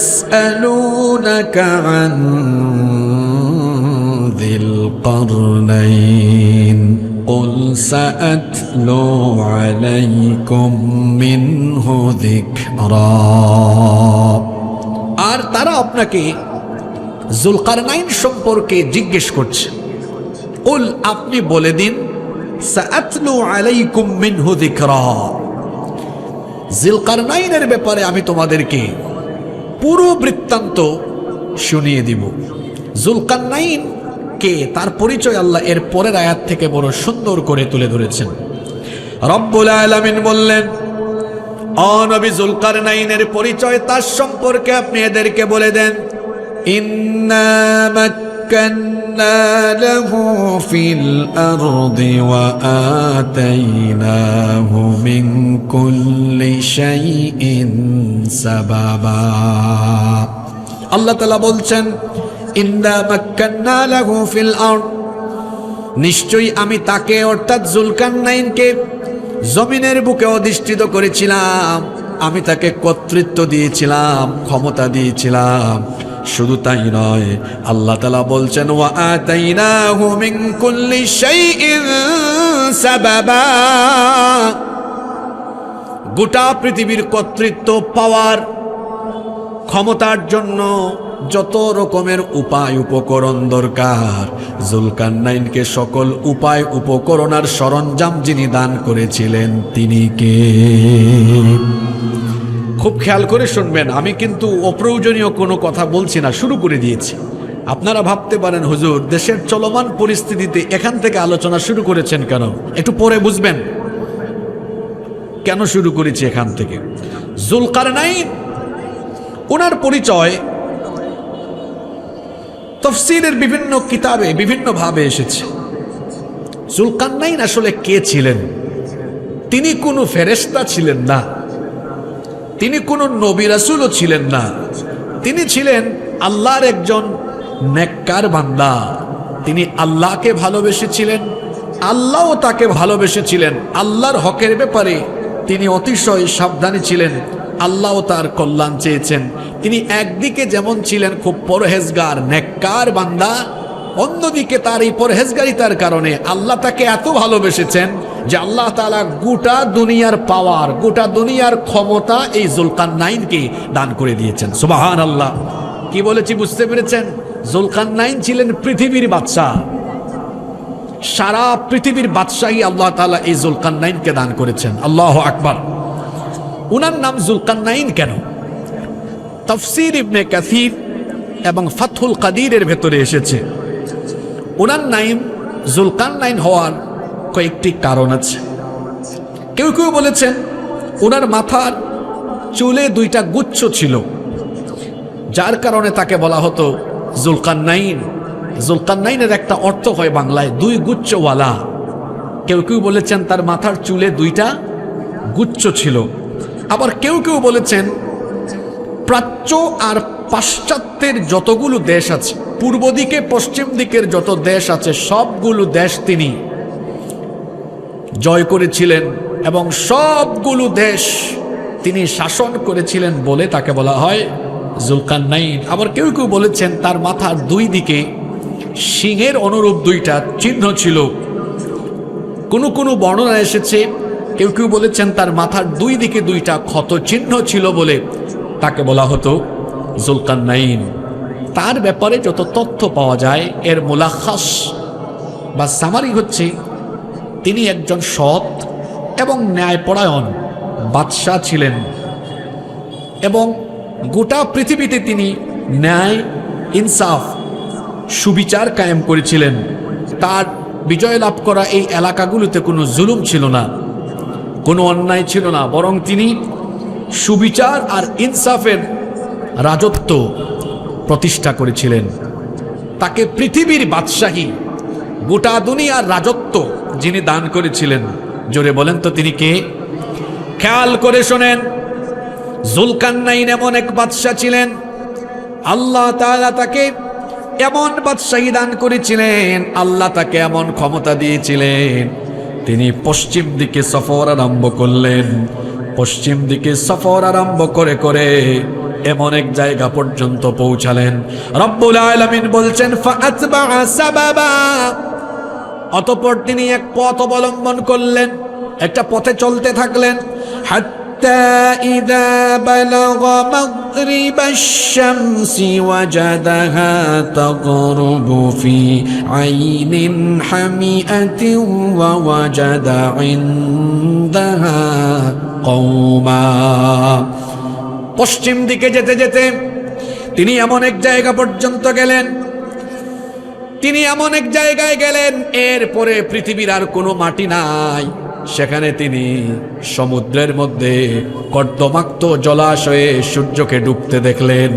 ويسألونك عن ذي القرنين قل سأتلو عليكم منه ذكرا। আর তারা আপনাকে যুলকারনাইন সম্পর্কে জিজ্ঞেস করছে। কুল, আপনি বলে দিন, সাআতলু আলাইকুম মিনহু যিকরা, যুলকারনাইনের ব্যাপারে আমি তোমাদেরকে পুরো বৃত্তান্ত শুনিয়ে দিব। যুলকারনাইন কে, তার পরিচয় আল্লাহ এর পরের আয়াত থেকে বড় সুন্দর করে তুলে ধরেছেন। রব্বুল আলামিন বললেন, ও নবী, যুলকারনাইনের পরিচয়, তার সম্পর্কে আপনি এদেরকে বলে দেন, ইন্না মাক্কান্না লাহু ফিল আরদি ওয়া আতাইনাহু মিন কুল্লি শাইইন সাবাবা। আল্লাহ তাআলা বলছেন, ইন্না মাক্কান্না লাহু ফিল আরদ, নিশ্চয়ই আমি তাকে অর্থাৎ যুলকারনাইনকে জমিনের বুকে অধিষ্ঠিত করেছিলাম, আমি তাকে কর্তৃত্ব দিয়েছিলাম, ক্ষমতা দিয়েছিলাম। শুধু তাই নয়, আল্লাহ তাআলা বলছেন, ওয়া আতাইনাহু মিন কুল্লি শাইইন সাবাবা, গোটা পৃথিবীর কর্তৃত্ব পাওয়ার ক্ষমতার জন্য যত রকমের উপায় উপকরণ দরকার, যুলকারনাইনকে সকল উপায় উপকরণ আর সরঞ্জাম যিনি দান করেছিলেন তিনি কে? খুব খেয়াল করে শুনবেন, আমি কিন্তু অপ্রয়োজনীয় কোনো কথা বলছি না, শুরু করে দিয়েছি। আপনারা ভাবতে পারেন, হুজুর দেশের চলমান পরিস্থিতিতে এখান থেকে আলোচনা শুরু করেছেন কেন? একটু পরে বুঝবেন কেন শুরু করেছি এখান থেকে। যুলকারনাইন, ওনার পরিচয় তাফসীরের বিভিন্ন কিতাবে বিভিন্ন ভাবে এসেছে। যুলকারনাইন আসলে কে ছিলেন? তিনি কোনো ফেরেশতা ছিলেন না, তিনি কোনো নবী রাসূলও ছিলেন না, তিনি ছিলেন আল্লাহর একজন নেককার বান্দা। তিনি আল্লাহকে ভালোবেসেছিলেন, আল্লাহও তাকে ভালোবেসেছিলেন। আল্লাহর হকের ব্যাপারে তিনি অতিশয় সাবধানী ছিলেন, আল্লাহও তার কল্যাণ চেয়েছেন। তিনি একদিকে যেমন ছিলেন খুব পরহেজগার নেককার বান্দা, অন্যদিকে তার এই পরহেজগারিতার কারণে আল্লাহ তাকে এত ভালোবেসেছেন যে আল্লাহ তাআলা গোটা দুনিয়ার পাওয়ার, গোটা দুনিয়ার ক্ষমতা এই যুলকারনাইনকে দান করে দিয়েছেন। সুবহানাল্লাহ। কি বলেছি বুঝতে পেরেছেন? যুলকারনাইন ছিলেন পৃথিবীর বাদশা, সারা পৃথিবীর বাদশাহী আল্লাহ তাআলা এই যুলকারনাইনকে দান করেছেন। আল্লাহু আকবার। উনার নাম যুলকারনাইন কেন? তাফসীর ইবনে কাসীর এবং ফাতহুল কাদিরের ভেতরে এসেছে, উনার নাম যুলকারনাইন হওয়ার কয়েকটি কারণ আছে। কেউ কেউ বলেছেন উনার মাথার চুলে দুইটা গুচ্ছ ছিল, যার কারণে তাকে বলা হতো যুলকারনাইন। যুলকারনাইনের একটা অর্থ হয় বাংলায় দুই গুচ্ছওয়ালা। কেউ কেউ বলেছেন তার মাথার চুলে দুইটা গুচ্ছ ছিল। আবার কেউ কেউ বলেছেন প্রাচ্য আর পাশ্চাত্যের যতগুলো দেশ আছে, পূর্ব দিকে পশ্চিম দিকের যত দেশ আছে, সবগুলো দেশ তিনি জয় করেছিলেন এবং সবগুলো দেশ তিনি শাসন করেছিলেন বলে তাকে বলা হয় যুলকারনাইন। আবার কেউ কেউ বলেছেন তার মাথার দুই দিকে সিংহের অনুরূপ দুইটা চিহ্ন ছিল। কোনো বর্ণনা এসেছে, কেউ কেউ বলেছেন তার মাথার দুই দিকে দুইটা ক্ষত চিহ্ন ছিল বলে তাকে বলা হতো যুলকারনাইন। তার ব্যাপারে যত তথ্য পাওয়া যায় এর মুলাখাস বা সামারি হচ্ছে, তিনি একজন সৎ এবং ন্যায়পরায়ণ বাদশাহ ছিলেন এবং গোটা পৃথিবীতে তিনি ন্যায়, ইনসাফ, সুবিচার কায়েম করেছিলেন। তার বিজয় লাভ করা এই এলাকাগুলোতে কোনো জুলুম ছিল না, কোনো অন্যায় ছিল না, বরং তিনি সুবিচার আর ইনসাফের রাজত্ব প্রতিষ্ঠা করেছিলেন। তাকে পৃথিবীর বাদশাহী, গোটা দুনিয়ার রাজত্ব যিনি দান করেছিলেন, জোরে বলেন তো তিনি কে? খেয়াল করে শোনেন, যুলকারনাইন এমন এক বাদশা ছিলেন, আল্লাহ তাআলা তাকে এমন বাদশাহী দান করেছিলেন, আল্লাহ তাকে এমন ক্ষমতা দিয়েছিলেন, তিনি পশ্চিম দিকে সফর আরম্ভ করলেন। পশ্চিম দিকে সফর আরম্ভ করে করে এমন এক জায়গা পর্যন্ত পৌঁছালেন। রব্বুল আলামিন বলছেন ফাআতবাআ সাবাবা, অতঃপর তিনি এক পথ অবলম্বন করলেন, একটা পথে চলতে থাকলেন। হাত্তা ইযা বালাগা মাগরিবাশ শামসি ওয়াজাদাহা তাগরুবু ফি আইনিন হামিআতিন ওয়া ওয়াজাদা ইনদাহা কওমা। পশ্চিম দিকে যেতে যেতে তিনি এমন এক জায়গা পর্যন্ত গেলেন, তিনি এমন এক জায়গায় গেলেন, এরপরে পৃথিবীর আর কোনো মাটি নাই। সেখানে তিনি সমুদ্রের মধ্যে কর্দমাক্ত জলাশয়ে সূর্যকে ডুবতে দেখলেন।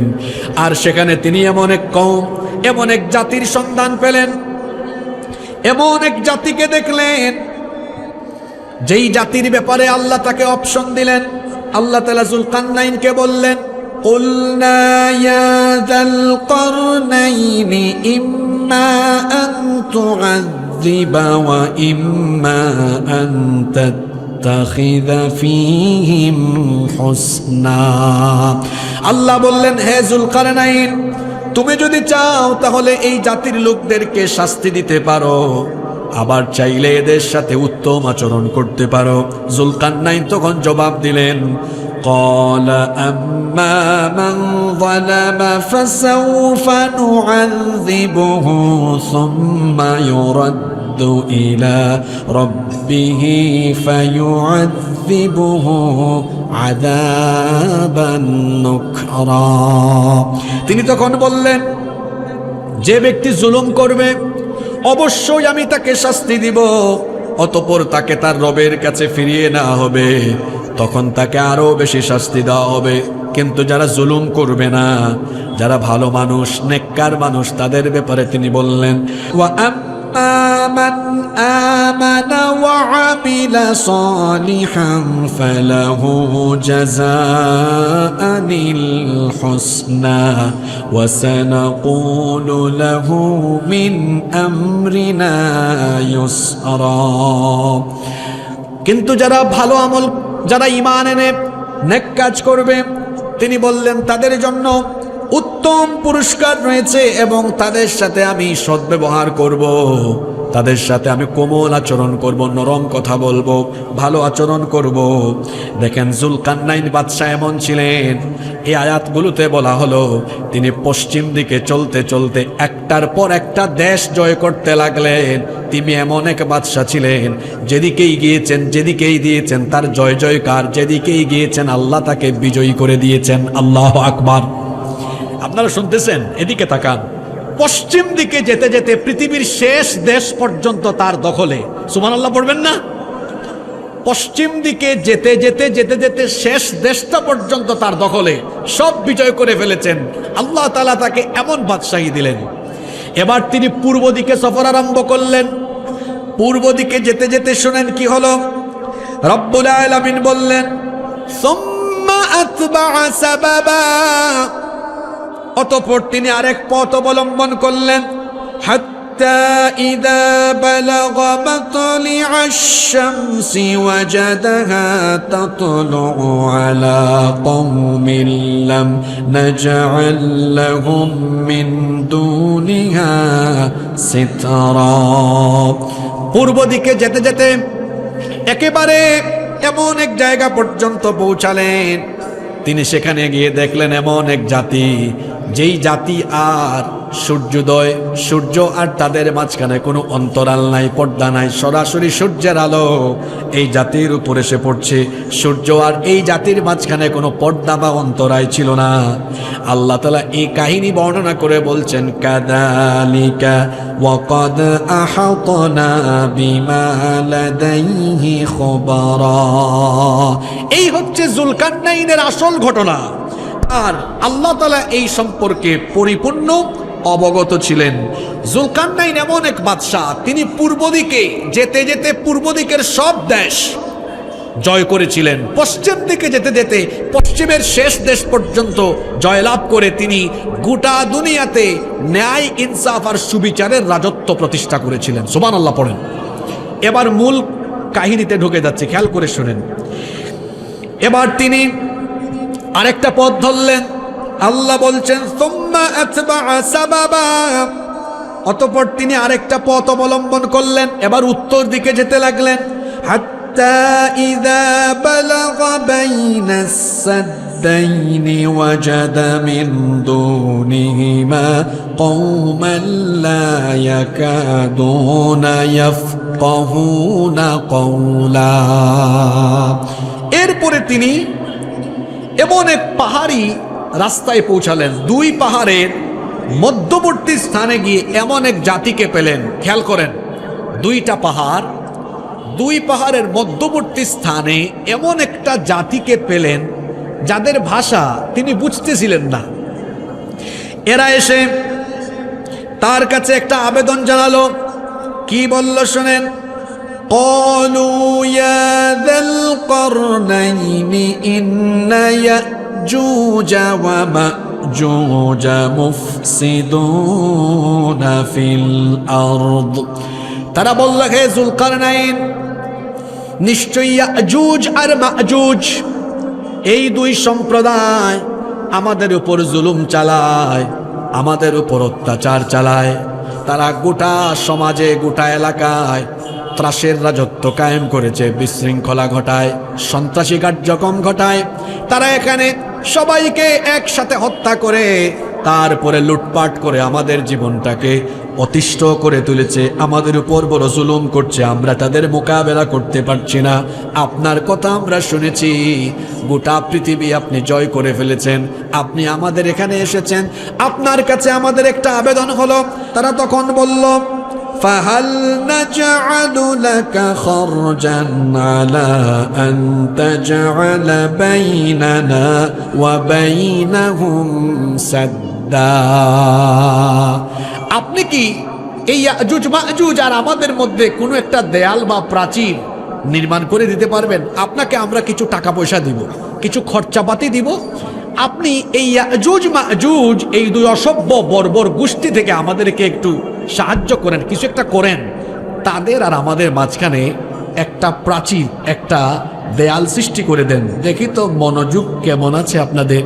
আর সেখানে তিনি এমন এক কওম, এমন এক জাতির সন্ধান পেলেন, এমন এক জাতিকে দেখলেন যেই জাতির ব্যাপারে আল্লাহ তাকে অপশন দিলেন। আল্লাহ তাআলা যুলকারনাইনকে বললেন, কুলনা ইয়া যাল করনাইনি ইম্মা আন তুআযযিবা ওয়া ইম্মা আন তাত্তাখিযা ফীহিম হুসনা। আল্লাহ বললেন, হে যুলকারনাইন, তুমি যদি চাও তাহলে এই জাতির লোকদেরকে শাস্তি দিতে পারো, আবার চাইলে এদের সাথে উত্তম আচরণ করতে পারো। যুলকারনাইন তখন জবাব দিলেন, قال أما من ظلم فسوف نعذبه ثم يرد إلى ربه فيعذبه عذابا نكرا। তিনি তখন বললেন, যে ব্যক্তি জুলুম করবে অবশ্যই আমি তাকে শাস্তি দিব, অতঃপর তাকে তার রবের কাছে ফিরিয়ে নেওয়া হবে, তখন তাকে আরো বেশি শাস্তি দেওয়া হবে। কিন্তু যারা জুলুম করবে না, যারা ভালো মানুষ, নেককার মানুষ, তাদের ব্যাপারে তিনি বললেন, ওয়া আম্মা মান আমানা ওয়া আমিলা সালিহান ফালাহু জাযাআনিল হুসনা ওয়া সানাকুলু লাহু মিন আমরিনা ইউসরা। কিন্তু যারা ভালো আমল, যারা ঈমান এনে নেক কাজ করবে, তিনি বললেন তাদের জন্য উত্তম পুরস্কার রয়েছে এবং তাদের সাথে আমি সদ্ব্যবহার করব, তাদের সাথে আমি কোমল আচরণ করব, নরম কথা বলবো, ভালো আচরণ করব। দেখেন যুলকারনাইন বাদশা এমন ছিলেন, এই আয়াতগুলোতে বলা হলো তিনি পশ্চিম দিকে চলতে চলতে একটার পর একটা দেশ জয় করতে লাগলেন। তিনি এমন এক বাদশা ছিলেন, যেদিকেই গিয়েছেন, যেদিকেই দিয়েছেন তার জয় জয়কার, যেদিকেই গিয়েছেন আল্লাহ তাকে বিজয়ী করে দিয়েছেন। আল্লাহু আকবার। আপনারা শুনতেছেন? এদিকে তাকান। পশ্চিম দিকে যেতে যেতে পৃথিবীর শেষ দেশ পর্যন্ত তার দখলে। সুবহানাল্লাহ পড়বেন না? পশ্চিম দিকে যেতে যেতে যেতে যেতে শেষ দেশটা পর্যন্ত তার দখলে, সব বিজয় করে ফেলেছেন। আল্লাহ তাআলা তাকে এমন বাদশাহী দিলেন। এবার তিনি পূর্ব দিকে সফর আরম্ভ করলেন। পূর্ব দিকে যেতে যেতে শুনেন কি হলো। রব্বুল আলামিন বললেন, সুম্মা আতবাআ সাবাবা, অতঃপর তিনি আরেক পথ অবলম্বন করলেন। হাত্তা ইযা বালাগা মাতলিআশ শামসি ওয়াজাদাহা তাতলুউ আলা কওমিন লাম নাজআল লাহুম মিন দুনিহা সিতরা। পূর্ব দিকে যেতে যেতে একেবারে এমন এক জায়গা পর্যন্ত পৌঁছালেন, তিনি সেখানে গিয়ে দেখলেন এমন এক জাতি, যেই জাতি আর সূর্যোদয়, সূর্য আর তাদের মাঝখানে কোনো অন্তরাল নাই, পর্দা নাই, সরাসরি সূর্যের আলো এই জাতির উপর এসে পড়ছে। সূর্য আর এই জাতির মাঝখানে কোনো পর্দা বা অন্তরায় ছিল না। আল্লাহ তাআলা এই কাহিনী বর্ণনা করে বলছেন, কাযালিকা ওয়া ক্বাদ আহাতনা বিমা লাদাইহি খবরা। এই হচ্ছে যুলকারনাইনের আসল ঘটনা। আর আল্লাহ তাআলা এই সম্পর্কে পরিপূর্ণ অবগত ছিলেন। যুলকারনাইন এমন এক বাদশা, তিনি পূর্ব দিকে যেতে যেতে পূর্ব দিকের সব দেশ জয় করেছিলেন। পশ্চিম দিকে যেতে যেতে পশ্চিমের শেষ দেশ পর্যন্ত জয়লাভ করে তিনি গোটা দুনিয়াতে ন্যায়, ইনসাফ আর সুবিচারের রাজত্ব প্রতিষ্ঠা করেছিলেন। সুবহানাল্লাহ পড়েন। এবার মূল কাহিনীতে ঢুকে যাচ্ছে, খেয়াল করে শুনেন। এবার তিনি আরেকটা পথ ধরলেন। আল্লাহ বলছেন সুম্মা আতবাআ সাবাবা, অতঃপর তিনি আরেকটা পথ অবলম্বন করলেন, এবার উত্তর দিকে যেতে লাগলেন। হাত্তা ইযা বালাগা বাইনাস সাদ্দাইনি ওয়াজাদা মিন দুনিহিমা কওমান লা ইয়াকাদুনা ইয়াফকাহুনা কওলা। এরপরে তিনি এমন এক পাহাড়ি রাস্তায় পৌঁছালেন। দুই পাহাড়ের মধ্যবর্তী স্থানে গিয়ে এমন এক জাতিকে পেলেন। খেয়াল করেন, দুইটা পাহাড়, দুই পাহাড়ের মধ্যবর্তী স্থানে এমন একটা জাতিকে পেলেন যাদের ভাষা তিনি বুঝতেছিলেন না। এরা এসে তার কাছে একটা আবেদন জানালো। কি বলল শোনেন, قالوا يا ذا القرنين إن يأجوج ومأجوج مفسدون في الأرض। তারা বলল, হে যুলকারনাইন, নিশ্চয়ই ইয়াজুজ আর মাজুজ এই দুই সম্প্রদায় আমাদের উপর জুলুম চালায়, আমাদের উপর অত্যাচার চালায়। তারা গোটা সমাজে, গোটা এলাকায় ত্রাসের রাজত্ব কায়েম করেছে, বিশৃঙ্খলা ঘটায়, সন্ত্রাসী কার্যক্রম ঘটায়। তারা এখানে সবাইকে একসাথে হত্যা করে, তারপরে লুটপাট করে আমাদের জীবনটাকে অতিষ্ঠ করে তুলেছে, আমাদের উপর বড় জুলুম করছে। আমরা তাদের মোকাবেলা করতে পারছি না। আপনার কথা আমরা শুনেছি, গোটা পৃথিবী আপনি জয় করে ফেলেছেন, আপনি আমাদের এখানে এসেছেন, আপনার কাছে আমাদের একটা আবেদন হলো। তারা তখন বলল, فهل نجعل لك خرجا على أن تجعل بيننا وبينهم سدا। আপনি কি এই ইয়াজুজ মাজুজ আর আমাদের মধ্যে কোনো একটা দেয়াল বা প্রাচীর নির্মাণ করে দিতে পারবেন? আপনাকে আমরা কিছু টাকা পয়সা দিব, কিছু খরচাপাতি দিব, আপনি এই ইয়াজুজ মাজুজ এই দুই অসভ্য বর্বর গোষ্ঠী থেকে আমাদেরকে একটু সাহায্য করেন, কিছু একটা করেন। তাদের আর আমাদের মাঝখানে একটা প্রাচীর, একটা দেয়াল সৃষ্টি করে দেন। দেখি তো মনোযোগ কেমন আছে আপনাদের।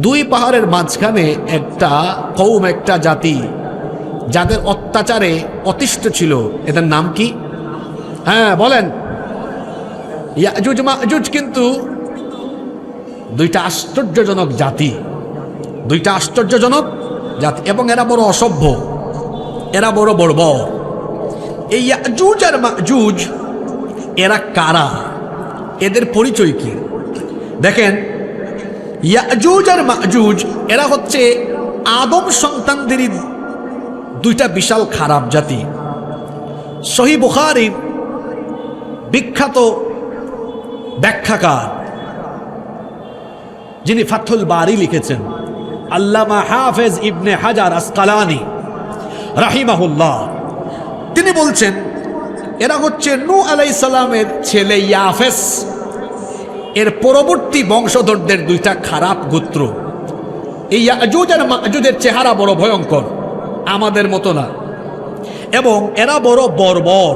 দুই পাহাড়ের মাঝখানে একটা কওম, একটা জাতি যাদের অত্যাচারে অতিষ্ঠ ছিল, এদের নাম কি? হ্যাঁ বলেন। ইয়াজুজ মাজুজ কিন্তু দুইটা আশ্চর্যজনক জাতি, দুইটা আশ্চর্যজনক জাতি, এবং এরা বড় অসভ্য, এরা বড় বর্বর। এই ইয়াজুজ আর মাজুজ এরা কারা, এদের পরিচয় কি? দেখেন, ইয়াজুজ আর মাজুজ এরা হচ্ছে আদম সন্তানদেরই দুইটা বিশাল খারাপ জাতি। সহিহ বুখারীর বিখ্যাত ব্যাখ্যাকার, যিনি ফাথুল বারি লিখেছেন, আল্লামা হাফেজ ইবনে হাজার আসকালানি রাহিমাহুল্লাহ, তিনি বলছেন এরা হচ্ছে নূহ আলাইহিস সালামের ছেলে ইয়াফেস, এর পরবর্তী বংশধরদের দুইটা খারাপ গোত্র। এই ইয়াজুজ আর মাজুজের চেহারা বড় ভয়ঙ্কর, আমাদের মতো না, এবং এরা বড় বর্বর,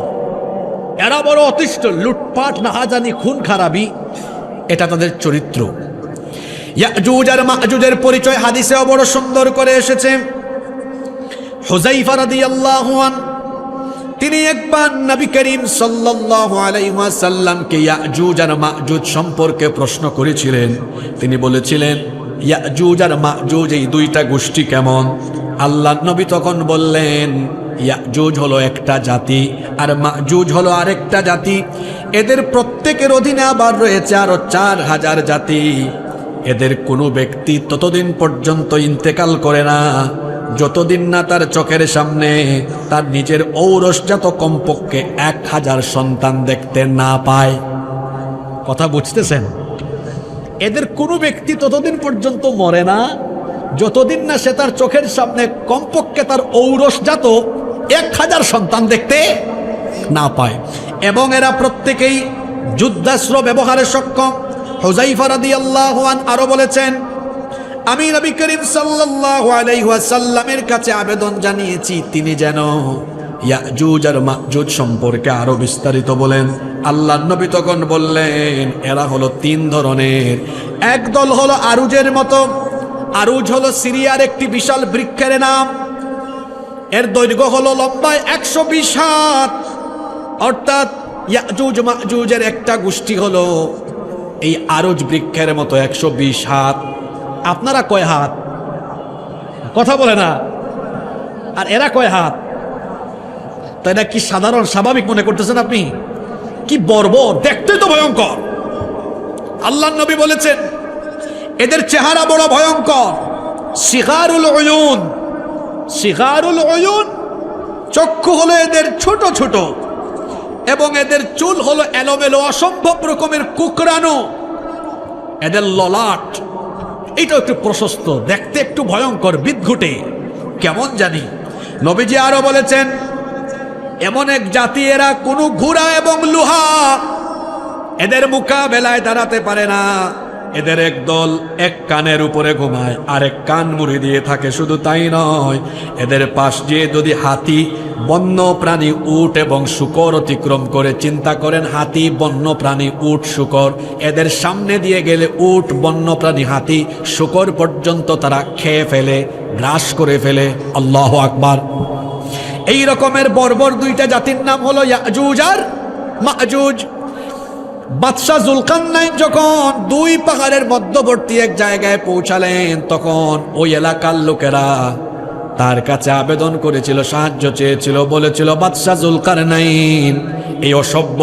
এরা বড় অতিষ্ঠ, লুটপাট, নাহাজানি, খুন খারাপি, এটা তাদের চরিত্র। ইয়াজুজ আর মাজুজের পরিচয় হাদিসেও বড় সুন্দর করে এসেছে। হুযায়ফা রাদিয়াল্লাহু আনহু তিনি একবার নবী করিম সাল্লাল্লাহু আলাইহি ওয়াসাল্লামকে ইয়াজুজ আর মাজুজ সম্পর্কে প্রশ্ন করেছিলেন। তিনি বলেছিলেন, ইয়াজুজ আর মাজুজ এই দুইটা গোষ্ঠী কেমন? আল্লাহর নবী তখন বললেন, ইয়াজুজ হলো একটা জাতি আর মাজুজ হলো আরেকটা জাতি। এদের প্রত্যেকের অধীনে আবার রয়েছে আরো 4000 জাতি। এদের কোনো ব্যক্তি ততদিন পর্যন্ত ইন্তেকাল করে না যতদিন না তার চোখের সামনে তার নিজের ঔরসজাত কমপক্ষে 1000 সন্তান দেখতে না পায়। কথা বুঝতেছেন? এদের কোনো ব্যক্তি ততদিন পর্যন্ত মরে না যতদিন না সে তার চোখের সামনে কমপক্ষে তার ঔরসজাত 1000 সন্তান দেখতে না পায়। এবং এরা প্রত্যেকেই যুদ্ধাস্ত্র ব্যবহারে সক্ষম। হুযায়ফা রাদিয়াল্লাহু আনহু আরো বলেছেন, আমি নবী করিম সাল্লাল্লাহু আলাইহি ওয়াসাল্লামের কাছে আবেদন জানিয়েছি তিনি যেন ইয়াজুজ আর মাজুজ সম্পর্কে আরো বিস্তারিত বলেন। আল্লাহর নবী তখন বললেন, এরা হলো 3 ধরনের। এক দল হলো আরুজের মতো, আরুজ হলো সিরিয়ার একটি বিশাল বৃক্ষের নাম। এর দৈর্ঘ্য হলো লম্বায় 120 হাত। অর্থাৎ ইয়াজুজ মাজুজের একটা গোষ্ঠী হলো এই আরুজ বৃক্ষের মতো 120 হাত। আপনারা কয় হাত? কথা বলে না। আর এরা কয় হাত? তাই না? কি সাধারণ স্বাভাবিক মনে করতেছেন আপনি? কি বর্বর, দেখতে তো ভয়ঙ্কর। আল্লাহর নবী বলেছেন এদের চেহারা বড় ভয়ঙ্কর। সিগারুল উয়ুন, সিগারুল উয়ুন, চক্ষু হলো এদের ছোট ছোট এবং এদের চুল হলো এলোমেলো, অসম্ভব রকমের কুকরানো। এদের ললাট এটা একটু প্রশস্ত, দেখতে একটু ভয়ঙ্কর, বিদঘুটে, কেমন জানি। নবীজি আরো বলেছেন এমন এক জাতি, এরা কোনো ঘোড়া এবং লোহা এদের মোকাবেলায় দাঁড়াতে পারে না। এদের একদল এক কানের উপরে ঘুমায়, আরেক কান মুড়ি দিয়ে থাকে। শুধু তাই নয়, এদের পাশ দিয়ে যদি হাতি, বন্য প্রাণী, উট এবং শূকর অতিক্রম করে, চিন্তা করেন হাতি, বন্য প্রাণী, উট, শূকর, এদের সামনে দিয়ে গেলে উট, বন্য প্রাণী, হাতি, শূকর পর্যন্ত তারা খেয়ে ফেলে, গ্রাস করে ফেলে। আল্লাহু আকবার। এই রকমের বর্বর দুইটা জাতির নাম হলো ইয়াজুজ আর মাজুজ। বাদশাহ জুলকারনাইন যখন দুই পাহাড়ের মধ্যবর্তী এক জায়গায় পৌঁছালেন, তখন ওই এলাকার লোকেরা তার কাছে আবেদন করেছিল, সাহায্য চেয়েছিল, বলেছিল বাদশাহ জুলকারনাইন এই অসভ্য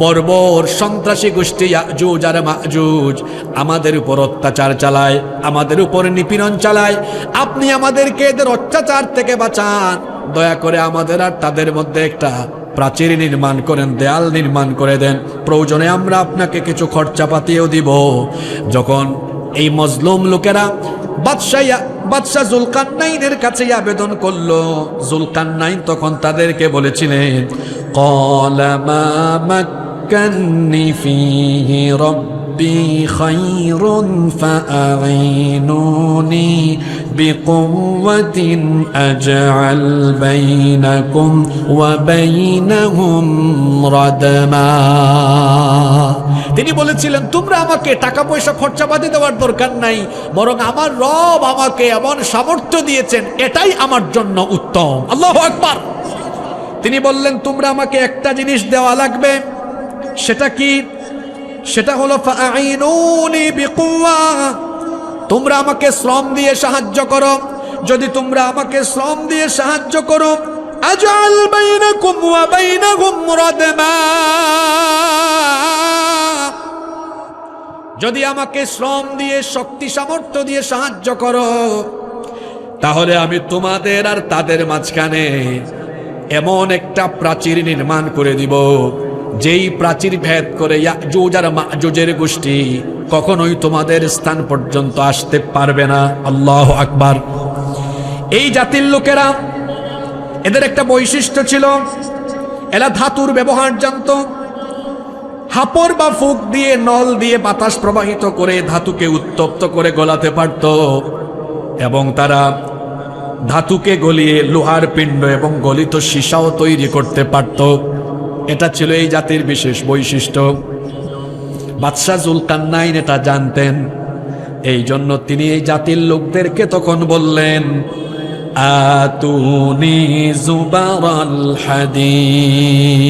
বর্বর সন্ত্রাসী গোষ্ঠী ইয়াজুজ আর মাজুজ আমাদের উপর অত্যাচার চালায়, আমাদের উপর নিপীড়ন চালায়। আপনি আমাদেরকে এদের অত্যাচার থেকে বাঁচান। দয়া করে আমাদের আর তাদের মধ্যে একটা প্রাচীর নির্মাণ করেন, দেয়াল নির্মাণ করে দেন। প্রয়োজনে আমরা আপনাকে কিছু খরচাপাতিও দিব। যখন এই মজলুম লোকেরা বাদশাহ জুলকারনাইনের কাছে আবেদন করলো, জুলকারনাইন তখন তাদেরকে বলেছিলেন ক্বালা মা মাক্কান্নি ফীহি রাব্বি খায়রুন ফাআইনুনি বিকুওয়াতিন আজআল বাইনাকুম ওয়া বাইনাহুম রাদমা। তিনি বলেছিলেন তোমরা আমাকে টাকা পয়সা খরচাপাতি দেওয়ার দরকার নাই, বরং আমার রব আমাকে এমন সামর্থ্য দিয়েছেন, এটাই আমার জন্য উত্তম। আল্লাহু আকবার। তিনি বললেন তোমরা আমাকে একটা জিনিস দেওয়া লাগবে। সেটা কি? সেটা হলো ফাআইনুনি বিকুওয়া, তোমরা আমাকে শ্রম দিয়ে সাহায্য করো। যদি তোমরা আমাকে শ্রম দিয়ে সাহায্য করো, আজআল বাইনাকুম ওয়া বাইনাহুম রাদমা, যদি আমাকে শ্রম দিয়ে, শক্তি সামর্থ্য দিয়ে সাহায্য করো, তাহলে আমি তোমাদের আর তাদের মাঝখানে এমন একটা প্রাচীর নির্মাণ করে দিব, যেই প্রাচীর ভেদ করে ইয়াজুজ আর মাজুজের গোষ্ঠী কখনোই তোমাদের স্থান পর্যন্ত আসতে পারবে না। আল্লাহু আকবার। এই জাতির লোকেরা, এদের একটা বৈশিষ্ট্য ছিল, এরা ধাতুর ব্যবহার জানত। হাপড় বা ফুক দিয়ে, নল দিয়ে বাতাস প্রবাহিত করে ধাতুকে উত্তপ্ত করে গলাতে পারত, এবং তারা ধাতুকে গলিয়ে লোহার পিণ্ড এবং গলিত সীসাও তৈরি করতে পারত। এটা ছিল এই জাতির বিশেষ বৈশিষ্ট্য। বাদশাহ জুলকারনাইন এটা জানতেন। এই জন্য তিনি এই জাতির লোকদেরকে তখন বললেন আতুনি জুবারাল হাদিদ,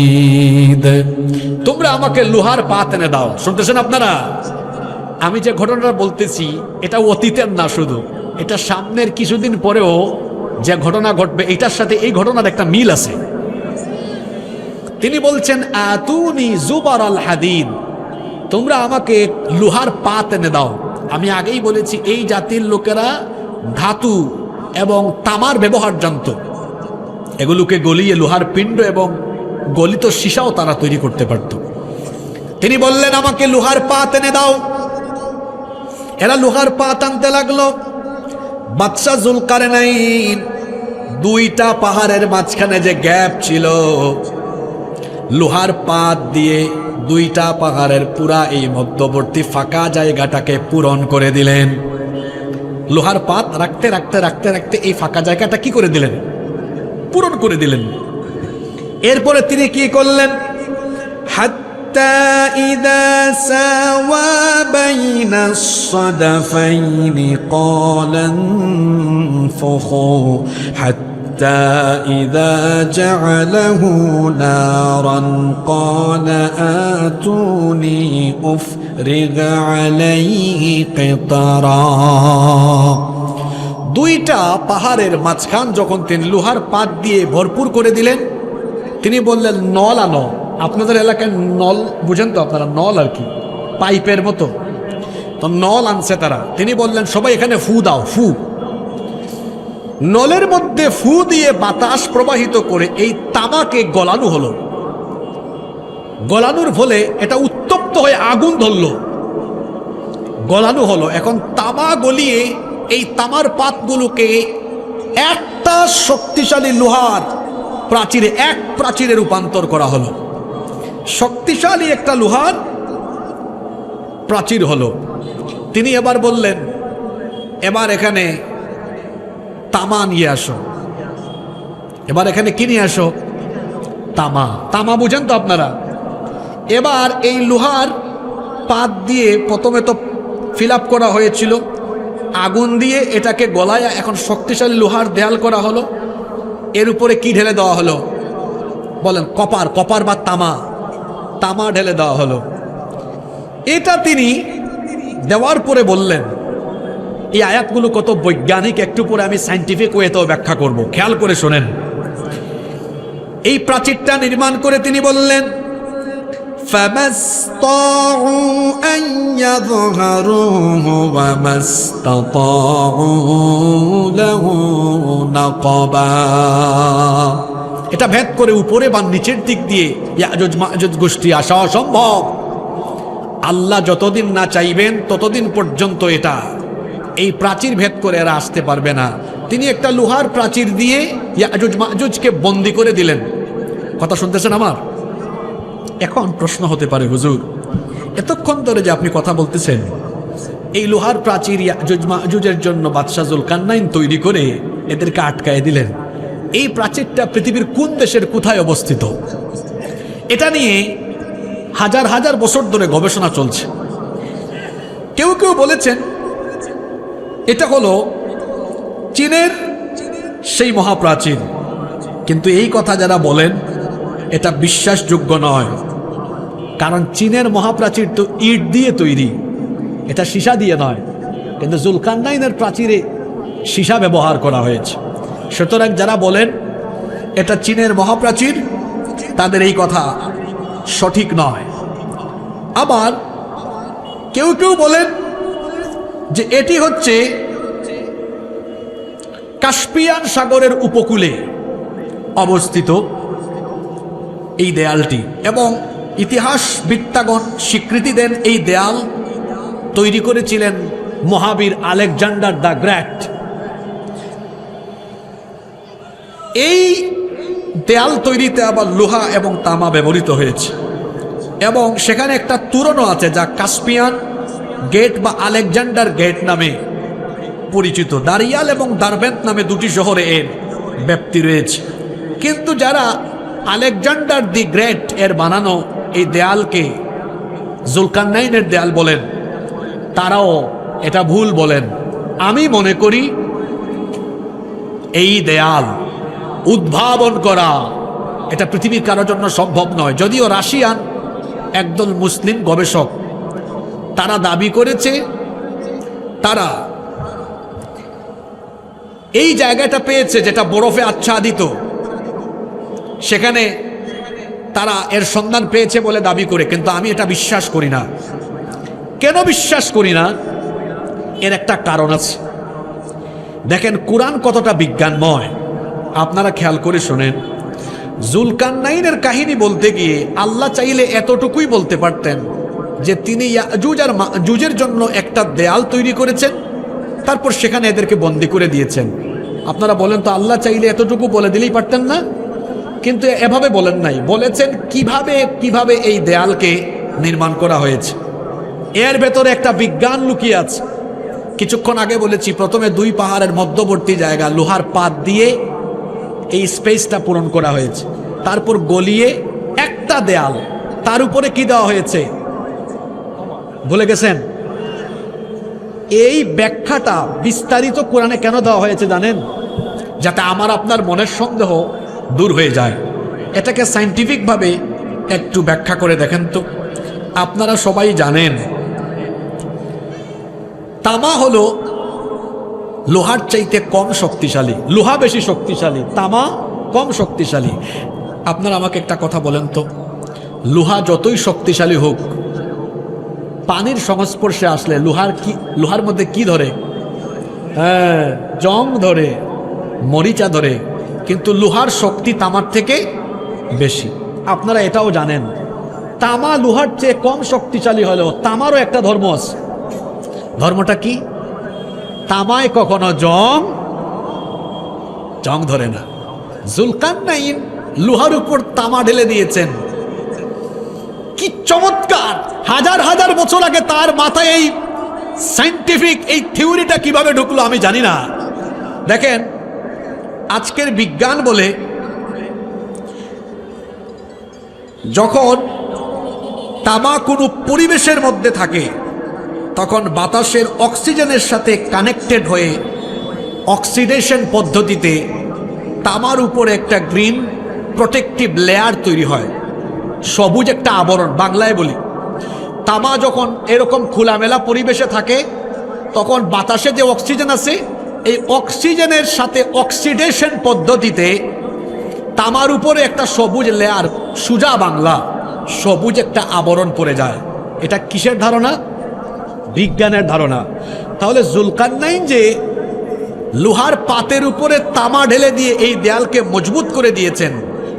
তোমরা আমাকে লোহার পাত এনে দাও। শুনতেছেন আপনারা? আমি যে ঘটনাটা বলতেছি এটা অতীতের না, শুধু এটা সামনের কিছুদিন পরেও যে ঘটনা ঘটবে এটার সাথে এই ঘটনার একটা মিল আছে। তিনি বলছেন আতুনি জুবারাল হাদিদ, তোমরা আমাকে লোহার পাত এনে দাও। আমি আগেই বলেছি এই জাতির লোকেরা ধাতু এবং তামার ব্যবহার জানত। এগুলোকে গলিয়ে লোহার পিণ্ড এবং গলিত সীসাও তারা তৈরি করতে পারত। তিনি বললেন আমাকে লোহার পাত এনে দাও। এরা লোহার পাত আনতে লাগলো। বাদশাহ জুলকারনাইন দুইটা পাহাড়ের মাঝখানে যে গ্যাপ ছিল, লোহার পাত দিয়ে দুইটা পাহাড়ের পুরা এই মধ্যবর্তী ফাঁকা জায়গাটাকে পূরণ করে দিলেন। লোহার পাত রাখতে রাখতে রাখতে রাখতে এই ফাঁকা জায়গাটা কি করে দিলেন? পূরণ করে দিলেন। এরপরে তিনি কি করলেন? حتى إذا ساوى بين الصدفين قال انفخوا حتى إذا جعله نارا قال آتوني أفرغ عليه قطرا দুইটা পাহাড়ের মাঝখান যখন তিনি লোহার পাত দিয়ে ভরপুর করে দিলেন, তিনি বললেন নল আনো। আপনাদের এলাকায় নল বুঝেন তো আপনারা, নল আর কি পাইপের মতো, তো নল আনছে তারা। তিনি বললেন সবাই এখানে ফু দাও, ফু। নলের মধ্যে ফু দিয়ে বাতাস প্রবাহিত করে এই তামাকে গলানো হলো। গলানোর ফলে এটা উত্তপ্ত হয়ে আগুন ধরলো, গলানো হলো। এখন তামা গলিয়ে এই তামার পাতগুলোকে একটা শক্তিশালী লোহার প্রাচীরে, এক প্রাচীরে রূপান্তর করা হলো। শক্তিশালী একটা লোহার প্রাচীর হলো। তিনি এবার বললেন এবার এখানে তামা নিয়ে আসো। এবার এখানে কি নিয়ে আসো? তামা। তামা বুঝেন তো আপনারা। এবার এই লোহার পাত দিয়ে প্রথমে তো ফিল আপ করা হয়েছিল, আগুন দিয়ে এটাকে গলায় এখন শক্তিশালী লোহার দেয়াল করা হলো। এর উপরে কি ঢেলে দেওয়া হলো বলেন? কপার। কপার বা তামা, তামা ঢেলে দেওয়া হলো। এটা তিনি দেওয়ার পরে বললেন, এই আয়াতগুলো কত বৈজ্ঞানিক, একটু পরে আমি সায়েন্টিফিক ওয়েতেও ব্যাখ্যা করব, খেয়াল করে শোনেন। এই প্রাচীরটা নির্মাণ করে তিনি বললেন فما استطاعوا أن يظهروه وما استطاعوا له نقبا। এটা ভেদ করে উপরে বা নিচের দিক দিয়ে ইয়াজুজ মাজুজ গোষ্ঠী আসা অসম্ভব। আল্লাহ যতদিন না চাইবেন ততদিন পর্যন্ত এটা এই প্রাচীর ভেদ করে এরা আসতে পারবে না। তিনি একটা লোহার প্রাচীর দিয়ে ইয়াজুজ মাজুজকে বন্দী করে দিলেন। কথা শুনতেছেন আমার? এখন প্রশ্ন হতে পারে, হুজুর এতক্ষণ ধরে যে আপনি কথা বলতেছেন, এই লোহার প্রাচীর ইয়াজুজ মাজুজের জন্য বাদশাহ জুলকারনাইন তৈরি করে এদেরকে আটকায় দিলেন, এই প্রাচীরটা পৃথিবীর কোন দেশের কোথায় অবস্থিত? এটা নিয়ে হাজার হাজার বছর ধরে গবেষণা চলছে। কেউ কেউ বলেছেন এটা হলো চীনের সেই মহাপ্রাচীর, কিন্তু এই কথা যারা বলেন এটা বিশ্বাসযোগ্য নয়। কারণ চীনের মহাপ্রাচীর তো ইট দিয়ে তৈরি, এটা সীসা দিয়ে নয়। কিন্তু জুলকারনাইনের প্রাচীরে সীসা ব্যবহার করা হয়েছে। সুতরাং যারা বলেন এটা চীনের মহাপ্রাচীর, তাদের এই কথা সঠিক নয়। আবার কেউ কেউ বলেন যে এটি হচ্ছে কাস্পিয়ান সাগরের উপকূলে অবস্থিত এই দেয়ালটি, এবং ইতিহাসবিদগণ স্বীকৃতি দেন এই দেয়াল তৈরি করেছিলেন মহাবীর আলেকজান্ডার দ্য গ্রেট। এই দেয়াল তৈরিতে আবার লোহা এবং তামা ব্যবহৃত হয়েছে, এবং সেখানে একটা তোরণও আছে যা কাস্পিয়ান গেট বা আলেকজান্ডার গেট নামে পরিচিত। দারিয়াল এবং দারবেন্ট নামে দুটি শহরে এর ব্যাপ্তি রয়েছে। কিন্তু যারা আলেকজান্ডার দি গ্রেট এর বানানো এই দেয়ালকে জুলকারনাইনের দেয়াল বলেন, তারাও এটা ভুল বলেন। আমি মনে করি এই দেয়াল উদ্ভাবন করা এটা পৃথিবীর কারোর জন্য সম্ভব নয়। যদিও রাশিয়ান একদল মুসলিম গবেষক তারা দাবি করেছে তারা এই জায়গাটা পেয়েছে যেটা বরফে আচ্ছাদিত, সেখানে তারা এর সন্ধান পেয়েছে বলে দাবি করে। কিন্তু আমি এটা বিশ্বাস করি না। কেন বিশ্বাস করি না? এর একটা কারণ আছে। দেখেন কুরআন কতটা বিজ্ঞানময়, আপনারা খেয়াল করে শোনেন। জুলকারনাইনের কাহিনী বলতে গিয়ে আল্লাহ চাইলে এতটুকুই বলতে পারতেন যে তিনি ইয়াজুজ আর মাজুজের জন্য একটা দেয়াল তৈরি করেছেন, তারপর সেখানে এদেরকে বন্দী করে দিয়েছেন। আপনারা বলেন তো আল্লাহ চাইলে এতটুকু বলে দিলেই পারতেন না? কিন্তু এভাবে বলেন নাই, বলেছেন কিভাবে এই দেয়ালকে নির্মাণ করা হয়েছে। এর ভেতরে একটা বিজ্ঞান লুকিয়ে আছে। কিছুক্ষণ আগে বলেছি প্রথমে দুই পাহাড়ের মধ্যবর্তী জায়গা লোহার পাত দিয়ে এই স্পেসটা পূরণ করা হয়েছে, তারপর গলিয়ে একটা দেয়াল তার উপরে কি দেওয়া হয়েছে ভুলে গেছেন? এই ব্যাখ্যাটা বিস্তারিত কোরআনে কেন দেওয়া হয়েছে জানেন? যাতে আমার আপনার মনের সন্দেহ দূর হয়ে যায়। এটাকে সায়েন্টিফিকভাবে একটু ব্যাখ্যা করে দেখেন তো। আপনারা সবাই জানেন তামা হলো লোহার চাইতে কম শক্তিশালী। লোহা বেশি শক্তিশালী, তামা কম শক্তিশালী। আপনারা আমাকে একটা কথা বলেন তো, লোহা যতই শক্তিশালী হোক, পানির সংস্পর্শে আসলে লোহার মধ্যে কি ধরে? হ্যাঁ, জং ধরে, মরিচা ধরে। কিন্তু লোহার শক্তি তামার থেকে বেশি। আপনারা এটাও জানেন তামা লোহার চেয়ে কম শক্তিশালী হলেও তামারও একটা ধর্ম আছে। ধর্মটা কি? তামায় কখনো জং ধরে না। জুলকারনাইন লোহার উপর তামা ঢেলে দিয়েছেন। কি চমৎকার! হাজার হাজার বছর আগে তার মাথায় এই সায়েন্টিফিক এই থিওরিটা কিভাবে ঢুকলো আমি জানি না। দেখেন, আজকের বিজ্ঞান বলে যখন তামা কোনো পরিবেশের মধ্যে থাকে তখন বাতাসের অক্সিজেনের সাথে কানেক্টেড হয়ে অক্সিডেশন পদ্ধতিতে তামার উপরে একটা গ্রিন প্রোটেক্টিভ লেয়ার তৈরি হয়, সবুজ একটা আবরণ বাংলায় বলি। তামা যখন এরকম খোলামেলা পরিবেশে থাকে তখন বাতাসে যে অক্সিজেন আছে এই অক্সিজেনের সাথে অক্সিডেশন পদ্ধতিতে তামার উপরে একটা সবুজ লেয়ার, সুজা বাংলা সবুজ একটা আবরণ পড়ে যায়। এটা কিসের ধারণা? বিজ্ঞানের ধারণা। তাহলে জুলকারনাইন যে লোহার পাতের উপরে তামা ঢেলে দিয়ে এই দেয়ালকে মজবুত করে দিয়েছেন,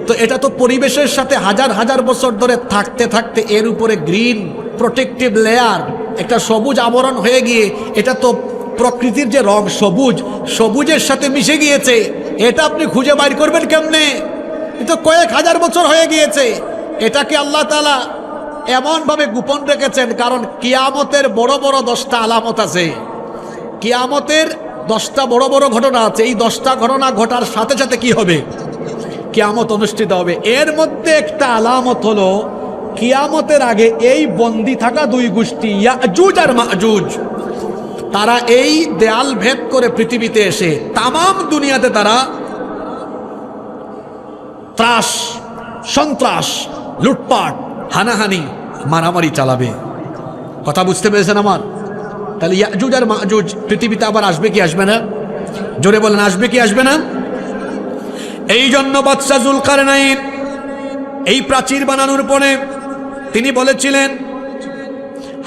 তো এটা তো পরিবেশের সাথে হাজার হাজার বছর ধরে থাকতে থাকতে এর উপরে গ্রিন প্রোটেক্টিভ লেয়ার, একটা সবুজ আবরণ হয়ে গিয়ে এটা তো প্রকৃতির যে রং সবুজ, সবুজের সাথে মিশে গিয়েছে। এটা আপনি খুঁজে বাইর করবেন কেমনে? এটা কয়েক হাজার বছর হয়ে গিয়েছে। এটাকে আল্লাহ তাআলা এমনভাবে গোপন রেখেছেন কারণ কিয়ামতের বড় বড় 10টা আলামত আছে। কিয়ামতের 10টা বড় বড় ঘটনা আছে। এই 10টা ঘটনা ঘটার সাথে সাথে কি হবে? কিয়ামত অনুষ্ঠিত হবে। এর মধ্যে একটা আলামত হলো কিয়ামতের আগে এই বন্দী থাকা দুই গোষ্ঠী ইয়াজুজ আর মাজুজ, তারা এই দেয়াল ভেদ করে পৃথিবীতে এসে তামাম দুনিয়াতে তারা ত্রাস, সন্ত্রাস, লুটপাট, হানাহানি, মারামারি চালাবে। কথা বুঝতে পেরেছেন আমার? তাহলে ইয়াজুজ আর মাজুজ পৃথিবীতে আবার আসবে কি আসবে না? জোরে বলেন, আসবে কি আসবে না? এই জন্য বাদশা জুলকারনাইন এই প্রাচীর বানানোর পরে তিনি বলেছিলেন,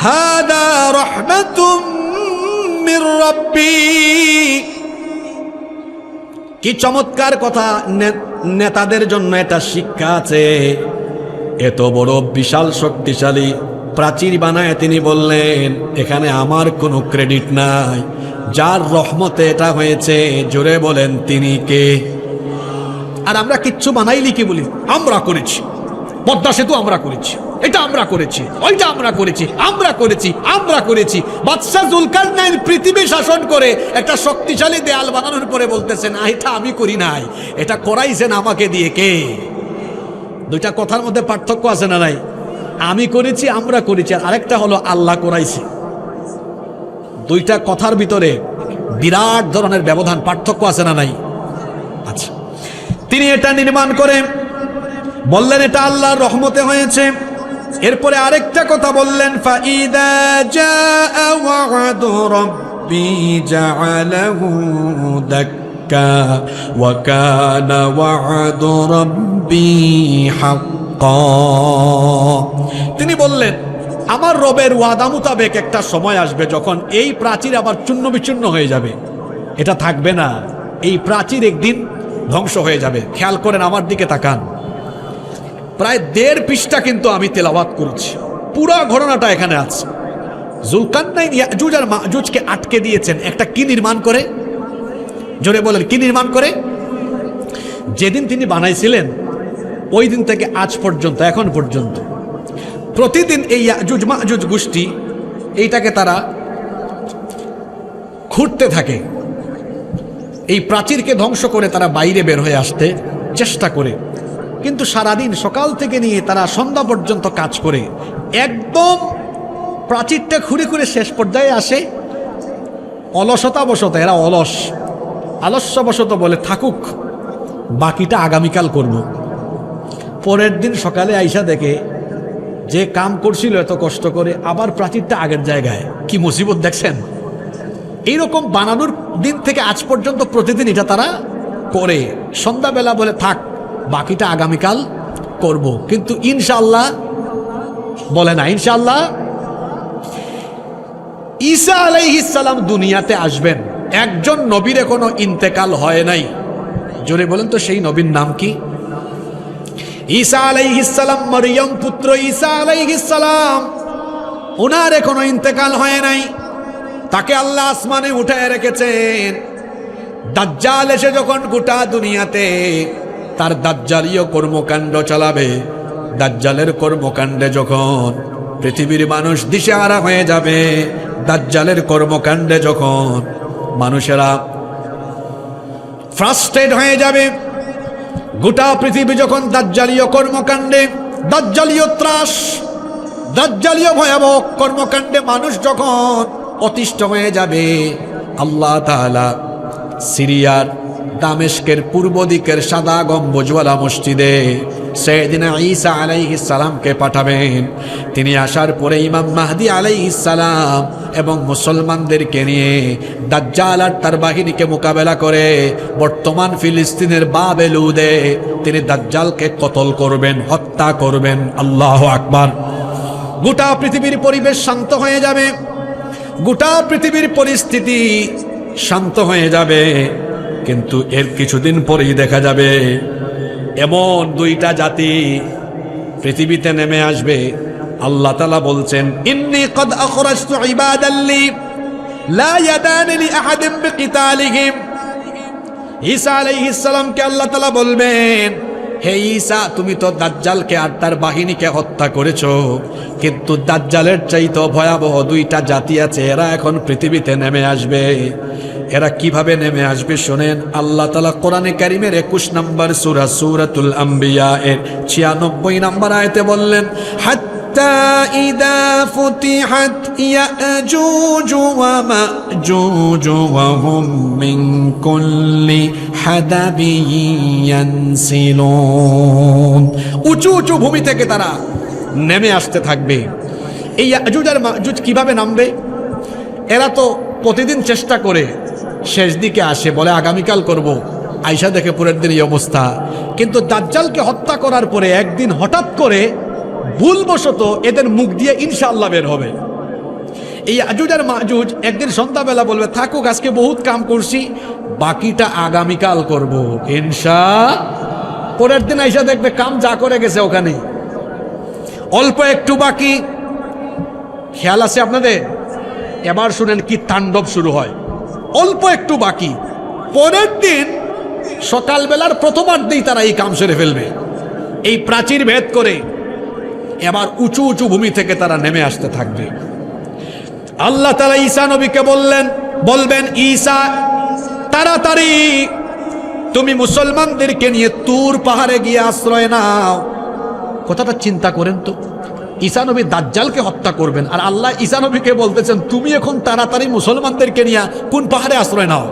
হাদা রাহমাতুম মির রাব্বি। কি চমৎকার কথা! নেতাদের জন্য এটা শিক্ষা আছে। এত বড় বিশাল শক্তিশালী প্রাচীর বানায় তিনি বললেন, এখানে আমার কোনো ক্রেডিট নাই, যার রহমতে এটা হয়েছে। জোরে বলেন, তিনি কে? আর আমরা কিচ্ছু বানাইলি কি বলি? আমরা করেছি, পদ্মা সেতু আমরা করেছি, এটা আমরা করেছি, ওইটা আমরা করেছি, আমরা করেছি, আমরা করেছি। বাদশা জুলকারনাইন পৃথিবী শাসন করে একটা শক্তিশালী দেয়াল বানানোর পরে বলতেছেন, এটা আমি করি নাই, এটা করাইছেন আমাকে দিয়ে। কে? দুইটা কথার মধ্যে পার্থক্য আছে না নাই? আমি করেছি, আমরা করেছি, আর আরেকটা হলো আল্লাহ করাইছে। দুইটা কথার ভিতরে বিরাট ধরনের ব্যবধান, পার্থক্য আছে না নাই? আচ্ছা, তিনি এটা নির্মাণ করে বললেন এটা আল্লাহর রহমতে হয়েছে। এরপরে আরেকটা কথা বললেন, ফাইদা জাআ ওয়া'দু রাব্বি জা'আলাহু দাক্কা ওয়া কানা ওয়া'দু রাব্বি হাক্কা। তিনি বললেন আমার রবের ওয়াদা মোতাবেক একটা সময় আসবে যখন এই প্রাচীর আবার চূর্ণ বিচূর্ণ হয়ে যাবে, এটা থাকবে না। এই প্রাচীর একদিন ধ্বংস হয়ে যাবে। খেয়াল করেন, আমার দিকে তাকান। প্রায় 1.5 পৃষ্ঠা কিন্তু আমি তেলাওয়াত করেছি, পুরো ঘটনাটা এখানে আছে। জুলকারনাইন ইয়াজুজ আর মাজুজকে আটকে দিয়েছেন একটা কি নির্মাণ করে? জোরে বলেন, কি নির্মাণ করে? যেদিন তিনি বানাইছিলেন ওই দিন থেকে আজ পর্যন্ত, এখন পর্যন্ত প্রতিদিন এই ইয়াজুজ মাজুজ গোষ্ঠী এইটাকে তারা খুঁড়তে থাকে। এই প্রাচীরকে ধ্বংস করে তারা বাইরে বের হয়ে আসতে চেষ্টা করে। কিন্তু সারাদিন সকাল থেকে নিয়ে তারা সন্ধ্যা পর্যন্ত কাজ করে একদম প্রাচীরটা খুঁড়ে খুঁড়ে শেষ পর্যায়ে আসে। অলসতাবশত এরা আলস্যবশত বলে থাকুক, বাকিটা আগামীকাল করব। পরের দিন সকালে আইসা দেখে যে কাম করছিল এত কষ্ট করে আবার প্রাচীরটা আগের জায়গায়। কি মুসিবত দেখছেন! এইরকম বানানোর দিন থেকে আজ পর্যন্ত প্রতিদিন এটা তারা করে। সন্ধ্যাবেলা বলে থাক, বাকিটা আগামীকাল করব। কিন্তু ইনশাআল্লাহ বলে না। ইনশাআল্লাহ ঈসা আলাইহিস সালাম দুনিয়াতে আসবেন। একজন নবীর এখনো ইন্তেকাল হয় নাই। জোরে বলেন তো সেই নবীর নাম কি? ঈসা আলাইহিস সালাম, মরিয়ম পুত্র ঈসা আলাইহিস সালাম, ওনার এখনো ইন্তেকাল হয় নাই। তাকে আল্লাহ আসমানে উঠায় রেখেছেন। দাজ্জাল এসে যখন গোটা দুনিয়াতে তার দাজ্জালীয় কর্মকাণ্ড চালাবে, দাজ্জালের কর্মকাণ্ডে যখন পৃথিবীর মানুষ দিশেহারা হয়ে যাবে, দাজ্জালের কর্মকাণ্ডে যখন মানুষেরা ফ্রাস্ট্রেট হয়ে যাবে, গোটা পৃথিবী যখন দাজ্জালীয় কর্মকাণ্ডে, দাজ্জালীয় ত্রাস, দাজ্জালীয় ভয়াবহ কর্মকাণ্ডে মানুষ যখন অতিষ্ঠ হয়ে যাবে, আল্লাহ তাআলা সিরিয়ার দামেস্কের পূর্ব দিকের সাদা গম্বুজওয়ালা মসজিদে সাইয়েদিনা ঈসা আলাইহিস সালামকে পাঠাবেন। তিনি আসার পরে ইমাম মাহদী আলাইহিস সালাম এবং মুসলমানদেরকে নিয়ে দাজ্জাল আর তার বাহিনীকে মোকাবেলা করে বর্তমান ফিলিস্তিনের বাবেলুদে তিনি দাজ্জালকে কতল করবেন, হত্যা করবেন। আল্লাহু আকবার। গোটা পৃথিবীর পরিবেশ শান্ত হয়ে যাবে, গোটা পৃথিবীর পরিস্থিতি শান্ত হয়ে যাবে। কিন্তু এর কিছুদিন পরেই দেখা যাবে এমন দুইটা জাতি পৃথিবীতে নেমে আসবে। আল্লাহ তাআলা বলছেন, ইন্নী কদ আখরাজতু ইবাদাল্লি লা ইয়াদানি লি আহাদিন বিকিতালিহিম। ঈসা আলাইহিস সালামকে আল্লাহ তাআলা বলবেন, হে ঈসা, তুমি তো দাজ্জালকে আর তার বাহিনীকে হত্যা করেছো, কিন্তু দাজ্জালের চাইতে ভয়াবহ দুইটা জাতি আছে, এরা এখন পৃথিবীতে নেমে আসবে। এরা কিভাবে নেমে আসবে শোনেন। আল্লাহ তাআলা কোরআনে কারীমের 21 নম্বর সূরা সূরাতুল আম্বিয়া এর 96 নম্বর আয়াতে বললেন, হাত্তা ইদা ফুতিহাত ইয়াজুজ ওয়া মাজুজ ওয়া হুম মিন কুল্লি হাদাবিন ইয়ানসিলুন। উঁচু উঁচু ভূমি থেকে তারা নেমে আসতে থাকবে। এই ইয়াজুজ আর মাজুজ কিভাবে নামবে? এরা তো প্রতিদিন চেষ্টা করে শেষ দিকে আসে, বলে আগামীকাল করব, আইসা দেখে পরের দিন এই অবস্থা। কিন্তু দাজ্জালকে হত্যা করার পরে একদিন হঠাৎ করে ভুলবশত এদের মুখ দিয়ে ইনশাআল্লাহ বের হবে। এই ইয়াজুজ আর মাজুজ একদিন সন্ধ্যাবেলা বলবে, থাকুক, আজকে বহুত কাম করছি, বাকিটা আগামীকাল করব পরের দিন আইসা দেখবে কাম যা করে গেছে ওখানে, অল্প একটু বাকি। খেয়াল আছে আপনাদের? এবার শুনেন কি তাণ্ডব শুরু হয়। অল্প একটু বাকি, পরের দিন সকালবেলার প্রথমার্ধেই তারা এই কাম সেরে ফেলবে। এই প্রাচীর ভেদ করে এবার উঁচু উঁচু ভূমি থেকে তারা নেমে আসতে থাকবে। আল্লাহ তাআলা ঈসা নবীকে বলবেন, ঈসা, তাড়াতাড়ি তুমি মুসলমানদেরকে নিয়ে তুর পাহাড়ে গিয়ে আশ্রয় নাও। কথাটা চিন্তা করেন তো, ঈসা নবী দাজ্জালকে হত্যা করবেন, আর আল্লাহ ঈসা নবীকে বলতেছেন, তুমি এখন তাড়াতাড়ি মুসলমানদেরকে নিয়ে কোন পাহাড়ে আশ্রয় নাও।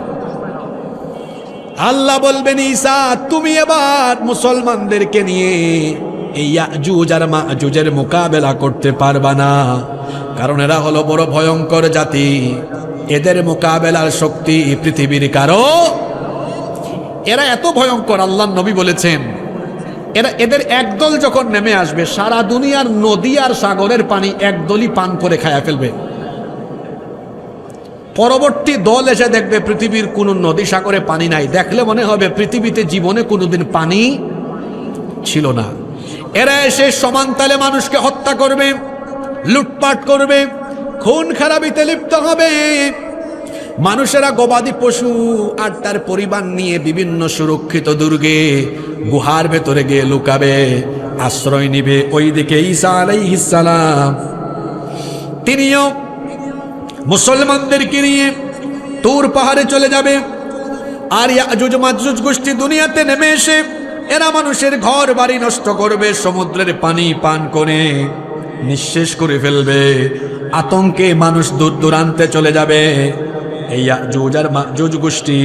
আল্লাহ বলবেন, ঈসা, তুমি এবার মুসলমানদেরকে নিয়ে এই ইয়াজুজ আর মাজুজের মোকাবেলা করতে পারবা না, কারণ এরা হলো বড় ভয়ঙ্কর জাতি। এদের মোকাবেলার শক্তি পৃথিবীর কারো। এরা এত ভয়ঙ্কর, আল্লাহর নবী বলেছেন, এদের একদল যখন নেমে আসবে, সারা দুনিয়ার নদী আর সাগরের পানি একদলই পান করে খায়া ফেলবে। পরবর্তী দল এসে দেখবে পৃথিবীর কোনো নদী সাগরে পানি নাই, দেখলে মনে হবে পৃথিবীতে জীবনে কোনোদিন পানি ছিল না। এরা এসে সমানতালে মানুষকে হত্যা করবে, লুটপাট করবে, খুন খারাপিতে লিপ্ত হবে। মানুষেরা গবাদি পশু আর তার পরিবার নিয়ে বিভিন্ন সুরক্ষিত দুর্গে গুহার ভেতরে গিয়ে লুকাবে, আশ্রয় নিবে। ওইদিকে ঈসা আলাইহিস সালাম তিনিও মুসলমানদেরকে নিয়ে তুর পাহাড়ে চলে যাবে। আর ইয়াজুজ মাজুজ গোষ্ঠী দুনিয়াতে নেমে এসে এরা মানুষের ঘর বাড়ি নষ্ট করবে, সমুদ্রের পানি পান করে নিঃশেষ করে ফেলবে, আতঙ্কে মানুষ দূর দূরান্তে চলে যাবে। এই ইয়াজুজ আর মাজুজ গোষ্ঠী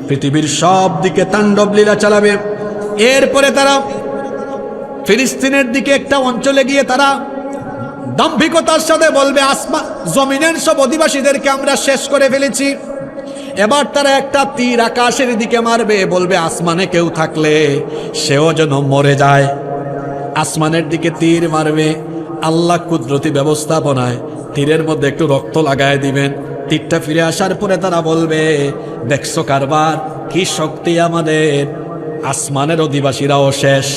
পৃথিবীর সব দিকে তাণ্ডব লীলা চালাবে। এরপরে তারা ফিলিস্তিনের দিকে একটা অঞ্চলে গিয়ে তারা দাম্ভিকতার সাথে বলবে, জমিনের সব অধিবাসীদেরকে আমরা শেষ করে ফেলেছি। এবার তারা একটা তীর আকাশের দিকে মারবে, বলবে আসমানে কেউ থাকলে সেও যেন মরে যায়। আসমানের দিকে তীর মারবে, আল্লাহ কুদরতি ব্যবস্থাপনায় তীরের মধ্যে একটু রক্ত লাগায় দিবেন। তীরটা ফিরে আসার পরে তারা বলবে, দেখছো কারবার, কি শক্তি আমাদের। আসমানের অধিবাসীরাও শেষ,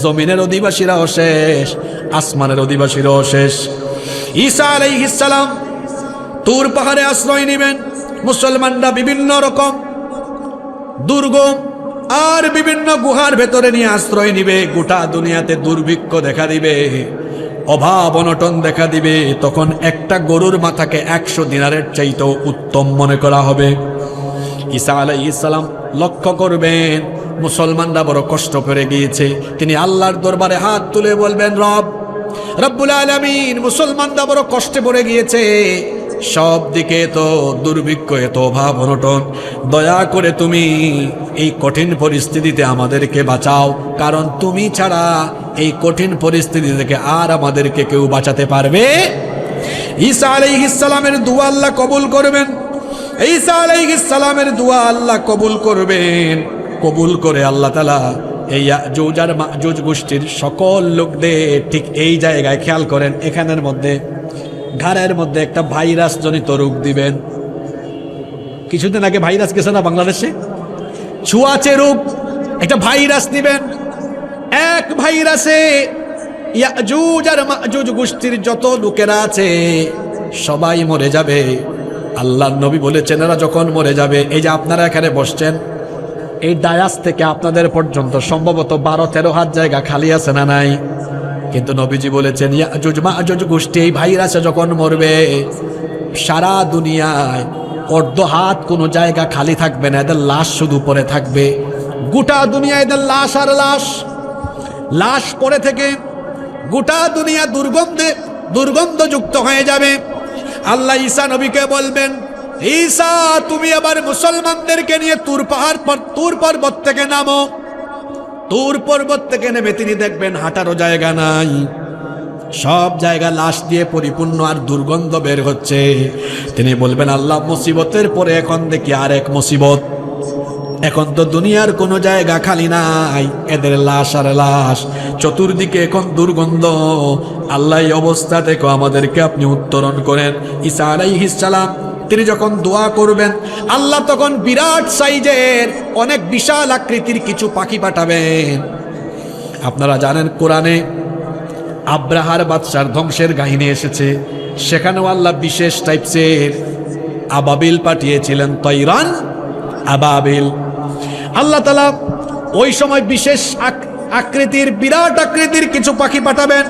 জমিনের অধিবাসীরাও শেষ, আসমানের অধিবাসীরাও শেষ। ঈসা আলাইহিস সালাম তুর পাহাড়ে আশ্রয় নেবেন। মুসলমানরা বিভিন্ন রকম দুর্গম আর বিভিন্ন গুহার ভেতরে নিয়ে আশ্রয় নিবে। গোটা দুনিয়াতে দুর্ভিক্ষ দেখা দিবে, অভাব অনটন দেখা দিবে। তখন একটা গরুর মাথাকে 100 দিনারের চাইতেও উত্তম মনে করা হবে। ঈসা আলাইহিস সালাম লক্ষ্য করবেন মুসলমানরা বড় কষ্ট করে গিয়েছে। তিনি আল্লাহর দরবারে হাত তুলে বলবেন, রব্বুল আলামিন, মুসলমানরা বড় কষ্টে পড়ে গিয়েছে, সব দিকে তো দুর্ভিক্ষ, এত অভাব অনটন, দয়া করে তুমি এই কঠিন পরিস্থিতিতে আমাদেরকে বাঁচাও, কারণ তুমি ছাড়া এই কঠিন পরিস্থিতি থেকে আর আমাদেরকে কেউ বাঁচাতে পারবে। ঈসা আলাইহিস সালামের দোয়া আল্লাহ কবুল করবেন। ঈসা আলাইহিস সালামের দোয়া আল্লাহ কবুল করবেন। কবুল করে আল্লাহ তাআলা এই ইয়াজুজ আর মাজুজ গোষ্ঠীর সকল লোকদের ঠিক এই জায়গায়, খেয়াল করেন, এখানের মধ্যে ঘাড়ের মধ্যে একটা ভাইরাস জনিত রোগ দিবেন। কিছুদিন আগে ভাইরাস গেছে না বাংলাদেশে, ছুঁয়াচে রোগ, একটা ভাইরাস দিবেন। এক ভাইরাসে ইয়াজুজ আর মাজুজ গোষ্ঠীর যত লোকেরা আছে সবাই মরে যাবে। আল্লাহর নবী বলেছেন, এরা যখন মরে যাবে, এই যে আপনারা এখানে বসছেন, এই ডায়াস থেকে আপনাদের পর্যন্ত সম্ভবত 12-13 হাত জায়গা খালি আছে না নাই? কিন্তু নবীজি বলেছেন, ইয়াজুজ মাজুজ গোষ্ঠী এই ভাইরাসে যখন মরবে, সারা দুনিয়ায় অর্ধ হাত কোনো জায়গা খালি থাকবে না, এদের লাশ শুধু পড়ে থাকবে। গোটা দুনিয়া এদের লাশ আর লাশ, লাশ পড়ে থেকে গোটা দুনিয়া দুর্গন্ধযুক্ত হয়ে যাবে। আল্লাহ ঈসা নবীকে বলবেন, ঈসা, তুমি আবার মুসলমানদেরকে নিয়ে তুর পর্বত থেকে নামো। তুর পর্বত থেকে নেমে তিনি দেখবেন হাঁটারও জায়গা নাই, সব জায়গা লাশ দিয়ে পরিপূর্ণ আর দুর্গন্ধ বের হচ্ছে। তিনি বলবেন, আল্লাহ, মুসিবতের পরে এখন দেখি আর এক মুসিবত। এখন তো দুনিয়ার কোনো জায়গা খালি নাই, এদের লাশ আর লাশ, চতুর্দিকে এখন দুর্গন্ধ। আল্লাহ এই অবস্থা থেকে আমাদেরকে আপনি উত্তরণ করেন। ঈসা আলাইহিস সালাম তিনি যখন দোয়া করবেন, আল্লাহ তখন বিরাট সাইজের অনেক বিশাল আকৃতির কিছু পাখি পাঠাবেন। আপনারা জানেন কোরআনে আব্রাহার বাদশার ধ্বংসের কাহিনী এসেছে, সেখানেও আল্লাহ বিশেষ টাইপসের আবাবিল পাঠিয়েছিলেন, তৈরান আবাবিল। আল্লাহ তাআলা ওই সময় বিশেষ আকৃতির, বিরাট আকৃতির কিছু পাখি পাঠাবেন।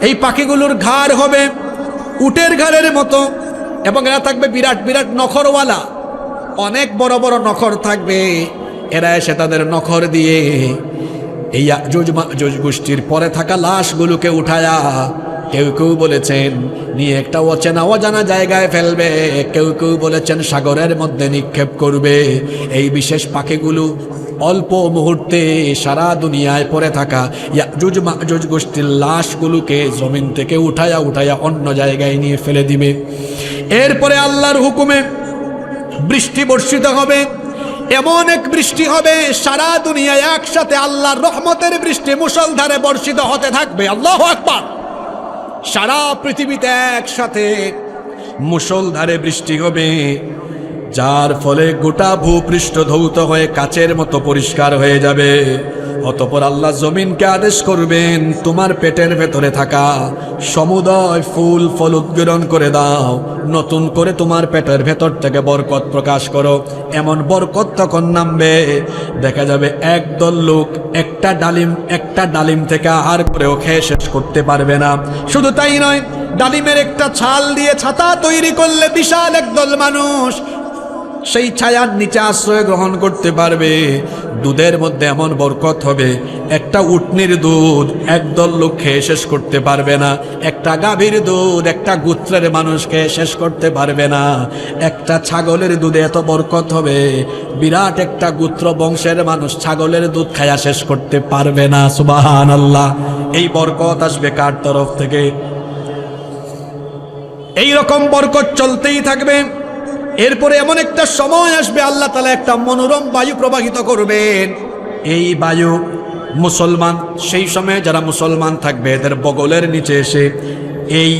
এই পাখিগুলোর ঘাড় হবে উটের ঘাড়ের মতো, এবং এরা থাকবে বিরাট বিরাট নখরওয়ালা, অনেক বড় বড় নখর থাকবে। এরা এসে তাদের নখর দিয়ে এই ইয়াজুজ মাজুজ গোষ্ঠীর পরে থাকা লাশগুলোকে উঠায়া, কেউ কেউ বলেছেন নিয়ে একটা অজানা জায়গায় ফেলবে, কেউ কেউ বলেছেন সাগরের মধ্যে নিক্ষেপ করবে। এই বিশেষ পাখিগুলো অল্প মুহূর্তে সারা দুনিয়ায় পড়ে থাকা ইয়াজুজ মাজুজ গোষ্ঠীর লাশগুলোকে জমিন থেকে উঠায়া অন্য জায়গায় নিয়ে ফেলে দিবে। এরপরে আল্লাহর হুকুমে বৃষ্টি বর্ষিত হবে, এমন এক বৃষ্টি হবে সারা দুনিয়ায় একসাথে আল্লাহর রহমতের বৃষ্টি মুষলধারে বর্ষিত হতে থাকবে। আল্লাহু আকবার। সারা পৃথিবীতে একসাথে মুষলধারে বৃষ্টি হবে, যার ফলে গোটা ভূপৃষ্ঠ ধৌত হয়ে কাচের মতো পরিষ্কার হয়ে যাবে। অতঃপর আল্লাহ জমিনকে আদেশ করবেন, তোমার পেটের ভেতরে থাকা সমুদয় ফুল ফল উদ্গীরণ করে দাও, নতুন করে তোমার পেটের ভেতর থেকে বরকত প্রকাশ করো। এমন বরকত তখন নামবে, দেখা যাবে একদল লোক একটা ডালিম থেকে আহার করেও খেয়ে শেষ করতে পারবে না। শুধু তাই নয়, ডালিমের একটা ছাল দিয়ে ছাতা তৈরি করলে বিশাল একদল মানুষ সেই ছায়ার নিচে আশ্রয় গ্রহণ করতে পারবে। দুধের মধ্যে এমন বরকত হবে, একটা উটনির দুধ একদল লোক খেয়ে শেষ করতে পারবে না, একটা গাভীর দুধ একটা গোত্রের মানুষ খেয়ে শেষ করতে পারবে না, একটা ছাগলের দুধে এত বরকত হবে, বিরাট একটা গোত্র বংশের মানুষ ছাগলের দুধ খায়া শেষ করতে পারবে না। সুবহানাল্লাহ। এই বরকত আসবে কার তরফ থেকে? এই রকম বরকত চলতেই থাকবে। এরপরে এমন একটা সময় আসবে, আল্লাহ তাআলা একটা মনোরম বায়ু প্রবাহিত করবেন। এই বায়ু মুসলমান, সেই সময়ে যারা মুসলমান থাকবে এদের বগলের নিচে এসে এই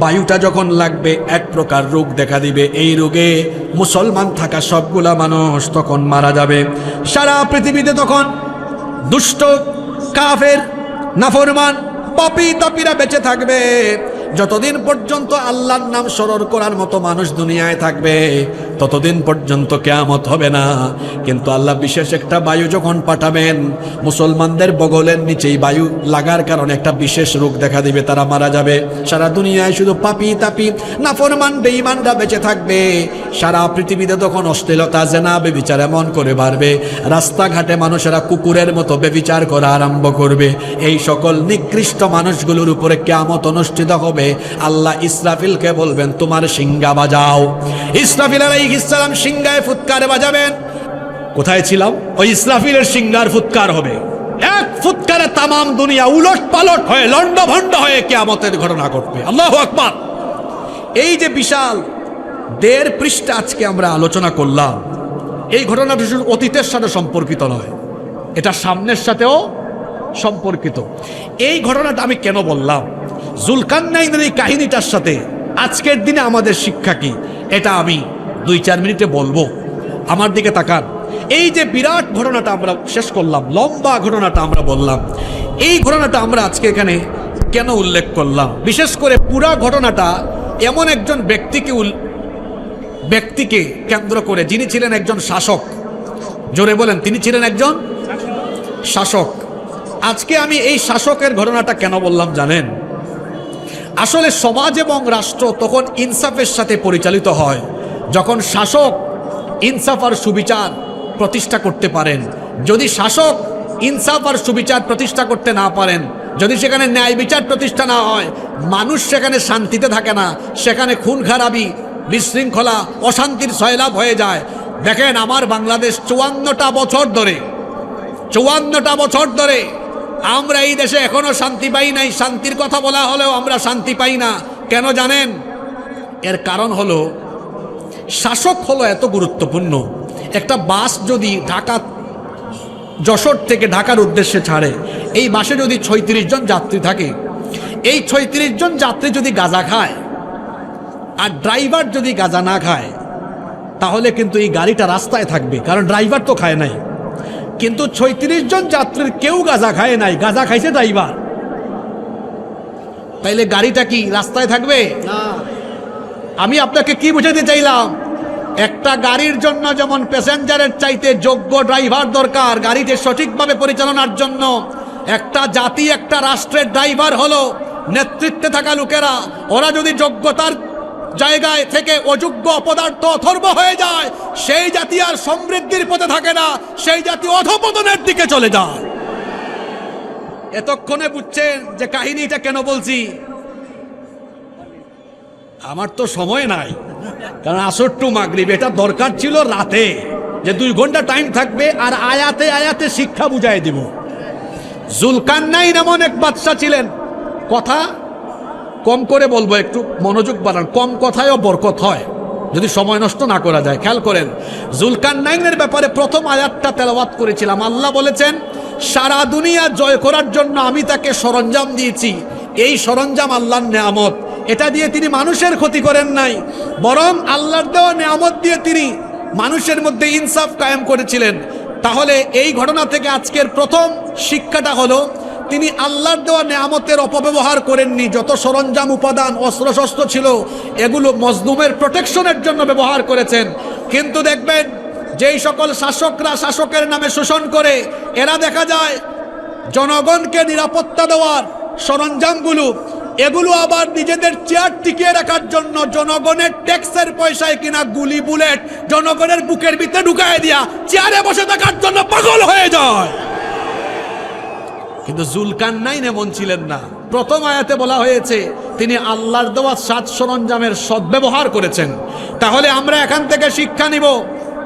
বায়ুটা যখন লাগবে এক প্রকার রোগ দেখা দিবে। এই রোগে মুসলমান থাকা সবগুলা মানুষ তখন মারা যাবে। সারা পৃথিবীতে তখন দুষ্ট, কাফের, নাফরমান, পাপী তাপীরা বেঁচে থাকবে। যতদিন পর্যন্ত আল্লাহর নাম স্মরণ করার মতো মানুষ দুনিয়ায় থাকবে ততদিন পর্যন্ত কিয়ামত হবে না। কিন্তু আল্লাহ বিশেষ একটা বায়ু যখন পাঠাবেন, মুসলমানদের বগলের নিচেই বায়ু লাগার কারণে একটা বিশেষ রোগ দেখা দিবে, তারা মারা যাবে। সারা দুনিয়ায় শুধু পাপী তাপী নাফরমান বেঈমানরা বেঁচে থাকবে। সারা পৃথিবীতে তখন অশ্লীলতা, জেনা, বেবিচার এমন করে বাড়বে, রাস্তাঘাটে মানুষেরা কুকুরের মতো বেবিচার করা আরম্ভ করবে। এই সকল নিকৃষ্ট মানুষগুলোর উপরে কিয়ামত অনুষ্ঠিত হবে। আল্লাহ ইসরাফিলকে বলবেন, তোমার সিংহা বাজাও। ইসরাফিল আলাইহিস সালাম সিংহায় ফুৎকার বাজাবেন। কোথায় ছিলাম? ওই ইসরাফিলের সিংহার ফুৎকার হবে। এক ফুৎকারে তামাম দুনিয়া উলট পালট হয়ে লন্ডভন্ড হয়ে কিয়ামতের ঘটনা ঘটবে। আল্লাহু আকবার। এই যে বিশাল 1.5 পৃষ্ঠা আজকে আমরা আলোচনা করলাম, এই ঘটনাটা শুধু অতীতের সাথে সম্পর্কিত নয়, এটা সামনের সাথেও সম্পর্কিত। এই ঘটনাটা আমি কেন বললাম? জুলকারনাইনের এই কাহিনীটার সাথে আজকের দিনে আমাদের শিক্ষা কি, এটা আমি 2-4 মিনিটে বলবো। আমার দিকে তাকান। এই যে বিরাট ঘটনাটা আমরা শেষ করলাম, লম্বা ঘটনাটা আমরা বললাম, এই ঘটনাটা আমরা আজকে এখানে কেন উল্লেখ করলাম? বিশেষ করে পুরা ঘটনাটা এমন একজন ব্যক্তিকে কেন্দ্র করে, যিনি ছিলেন একজন শাসক। জোরে বলেন, তিনি ছিলেন একজন শাসক। আজকে আমি এই শাসকের ঘটনাটা কেন বললাম জানেন? আসলে সমাজ এবং রাষ্ট্র তখন ইনসাফের সাথে পরিচালিত হয় যখন শাসক ইনসাফ আর সুবিচার প্রতিষ্ঠা করতে পারেন। যদি শাসক ইনসাফ আর সুবিচার প্রতিষ্ঠা করতে না পারেন, যদি সেখানে ন্যায় বিচার প্রতিষ্ঠা না হয়, মানুষ সেখানে শান্তিতে থাকে না, সেখানে খুন খারাপি, বিশৃঙ্খলা, অশান্তির সয়লাভ হয়ে যায়। দেখেন, আমার বাংলাদেশ 54টা বছর ধরে আমরা এই দেশে এখনো শান্তি পাই নাই। শান্তির কথা বলা হলেও আমরা শান্তি পাই না। কেন জানেন? এর কারণ হলো শাসক হলো এত গুরুত্বপূর্ণ। একটা বাস যদি যশোর থেকে ঢাকার উদ্দেশ্যে ছাড়ে, এই বাসে যদি 36 জন যাত্রী থাকে, এই 36 জন যাত্রী যদি গাঁজা খায় আর ড্রাইভার যদি গাঁজা না খায়, তাহলে কিন্তু এই গাড়িটা রাস্তায় থাকবে, কারণ ড্রাইভার তো খায় নাই। কিন্তু 36 জন যাত্রীর কেউ গাঁজা খায় নাই, গাঁজা খাইছে ড্রাইভার, তাইলে গাড়িটা কি রাস্তায় থাকবে? না। আমি আপনাকে কি বোঝাতে চাইলাম? একটা গাড়ির জন্য যেমন প্যাসেঞ্জারের চাইতে যোগ্য ড্রাইভার দরকার গাড়িতে সঠিকভাবে পরিচালনার জন্য, একটা জাতি, একটা রাষ্ট্রের ড্রাইভার হলো নেতৃত্বে থাকা লোকেরা। ওরা যদি যোগ্যতার জায়গায় থেকে অযোগ্য অপদার্থ অথর্ব হয়ে যায়, সেই জাতি আর সমৃদ্ধির পথে থাকে না, সেই জাতি অধপতনের দিকে চলে যায়। এতক্ষণে বুঝছেন যে কাহিনীটা কেন বলছি? আমার তো সময় নাই, কারণ আসর টু মাগরিব, এটা দরকার ছিল রাতে, যে 2 ঘন্টা টাইম থাকবে আর আয়াতে আয়াতে শিক্ষা বুঝাই দিব। জুলকারনাইন এমন এক বাদশা ছিলেন। কথা কম করে বলবো, একটু মনোযোগ বাড়ান। কম কথায়ও বরকত হয় যদি সময় নষ্ট না করা যায়। খেয়াল করেন, জুলকারনাইনের ব্যাপারে প্রথম আয়াতটা তেলাওয়াত করেছিলাম। আল্লাহ বলেছেন, সারা দুনিয়া জয় করার জন্য আমি তাকে সরঞ্জাম দিয়েছি। এই সরঞ্জাম আল্লাহর নেয়ামত, এটা দিয়ে তিনি মানুষের ক্ষতি করেন নাই, বরং আল্লাহর দেওয়া নেয়ামত দিয়ে তিনি মানুষের মধ্যে ইনসাফ কায়েম করেছিলেন। তাহলে এই ঘটনা থেকে আজকের প্রথম শিক্ষাটা হলো, তিনি আল্লাহর দেওয়া নেয়ামতের অপব্যবহার করেননি। যত সরঞ্জাম, উপাদান, অস্ত্রশস্ত্র ছিল, এগুলো মজলুমের প্রোটেকশনের জন্য ব্যবহার করেছেন। কিন্তু দেখবেন, যেই সকল শাসকরা শাসকের নামে শোষণ করে, এরা দেখা যায় জনগণকে নিরাপত্তা দেওয়ার সরঞ্জামগুলো এগুলো আবার নিজেদের চেয়ার টিকিয়ে রাখার জন্য জনগণের ট্যাক্সের পয়সায় কিনা গুলি বুলেট জনগণের বুকের ভিতরে ঢুকায় দিয়া চেয়ারে বসে থাকার জন্য পাগল হয়ে যায়। কিন্তু জুলকারনাইন এমন ছিলেন না। প্রথম আয়াতে বলা হয়েছে তিনি আল্লাহর দেওয়া সাজ সরঞ্জামের সদ্ব্যবহার করেছেন। তাহলে আমরা এখান থেকে শিক্ষা নিব,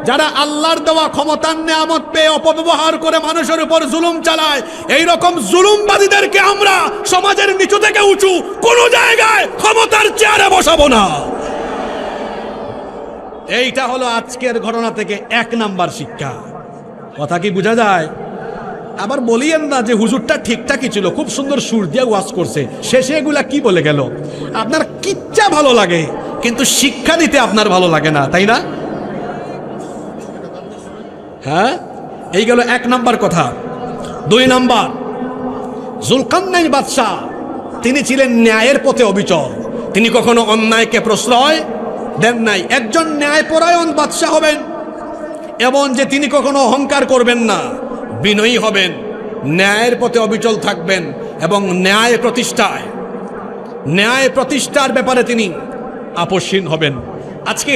যারা আল্লাহর দেওয়া ক্ষমতার নেয়ামত পেয়ে অপব্যবহার করে মানুষের উপর জুলুম চালায়, এই রকম জুলুমবাদীদেরকে আমরা সমাজের নিচু থেকে উঁচু কোন জায়গায় ক্ষমতার চেয়ারে বসাবো না। এইটা হলো আজকের ঘটনা থেকে 1 নাম্বার শিক্ষা। কথা কি বোঝা যায়? আবার বলিয়েন না যে হুজুরটা ঠিকঠাকই ছিল, খুব সুন্দর সুর দিয়ে ওয়াজ করছে, শেষে এগুলা কি বলে গেল। আপনার কিচ্ছা ভালো লাগে কিন্তু শিক্ষা দিতে আপনার ভালো লাগে না, তাই না? হ্যাঁ, এই গেল 1 নাম্বার কথা। 2 নাম্বার, জুলকারনাইন বাদশাহ তিনি ছিলেন ন্যায়ের পথে অবিচল। তিনি কখনো অন্যায়কে প্রশ্রয় দেন নাই। একজন ন্যায়পরায়ণ বাদশাহ হবেন এমন যে তিনি কখনো অহংকার করবেন না, বিনয়ী হবেন, ন্যায়ের পথে অবিচল থাকবেন এবং ন্যায় প্রতিষ্ঠার ব্যাপারে তিনি আপোষহীন হবেন। আজকে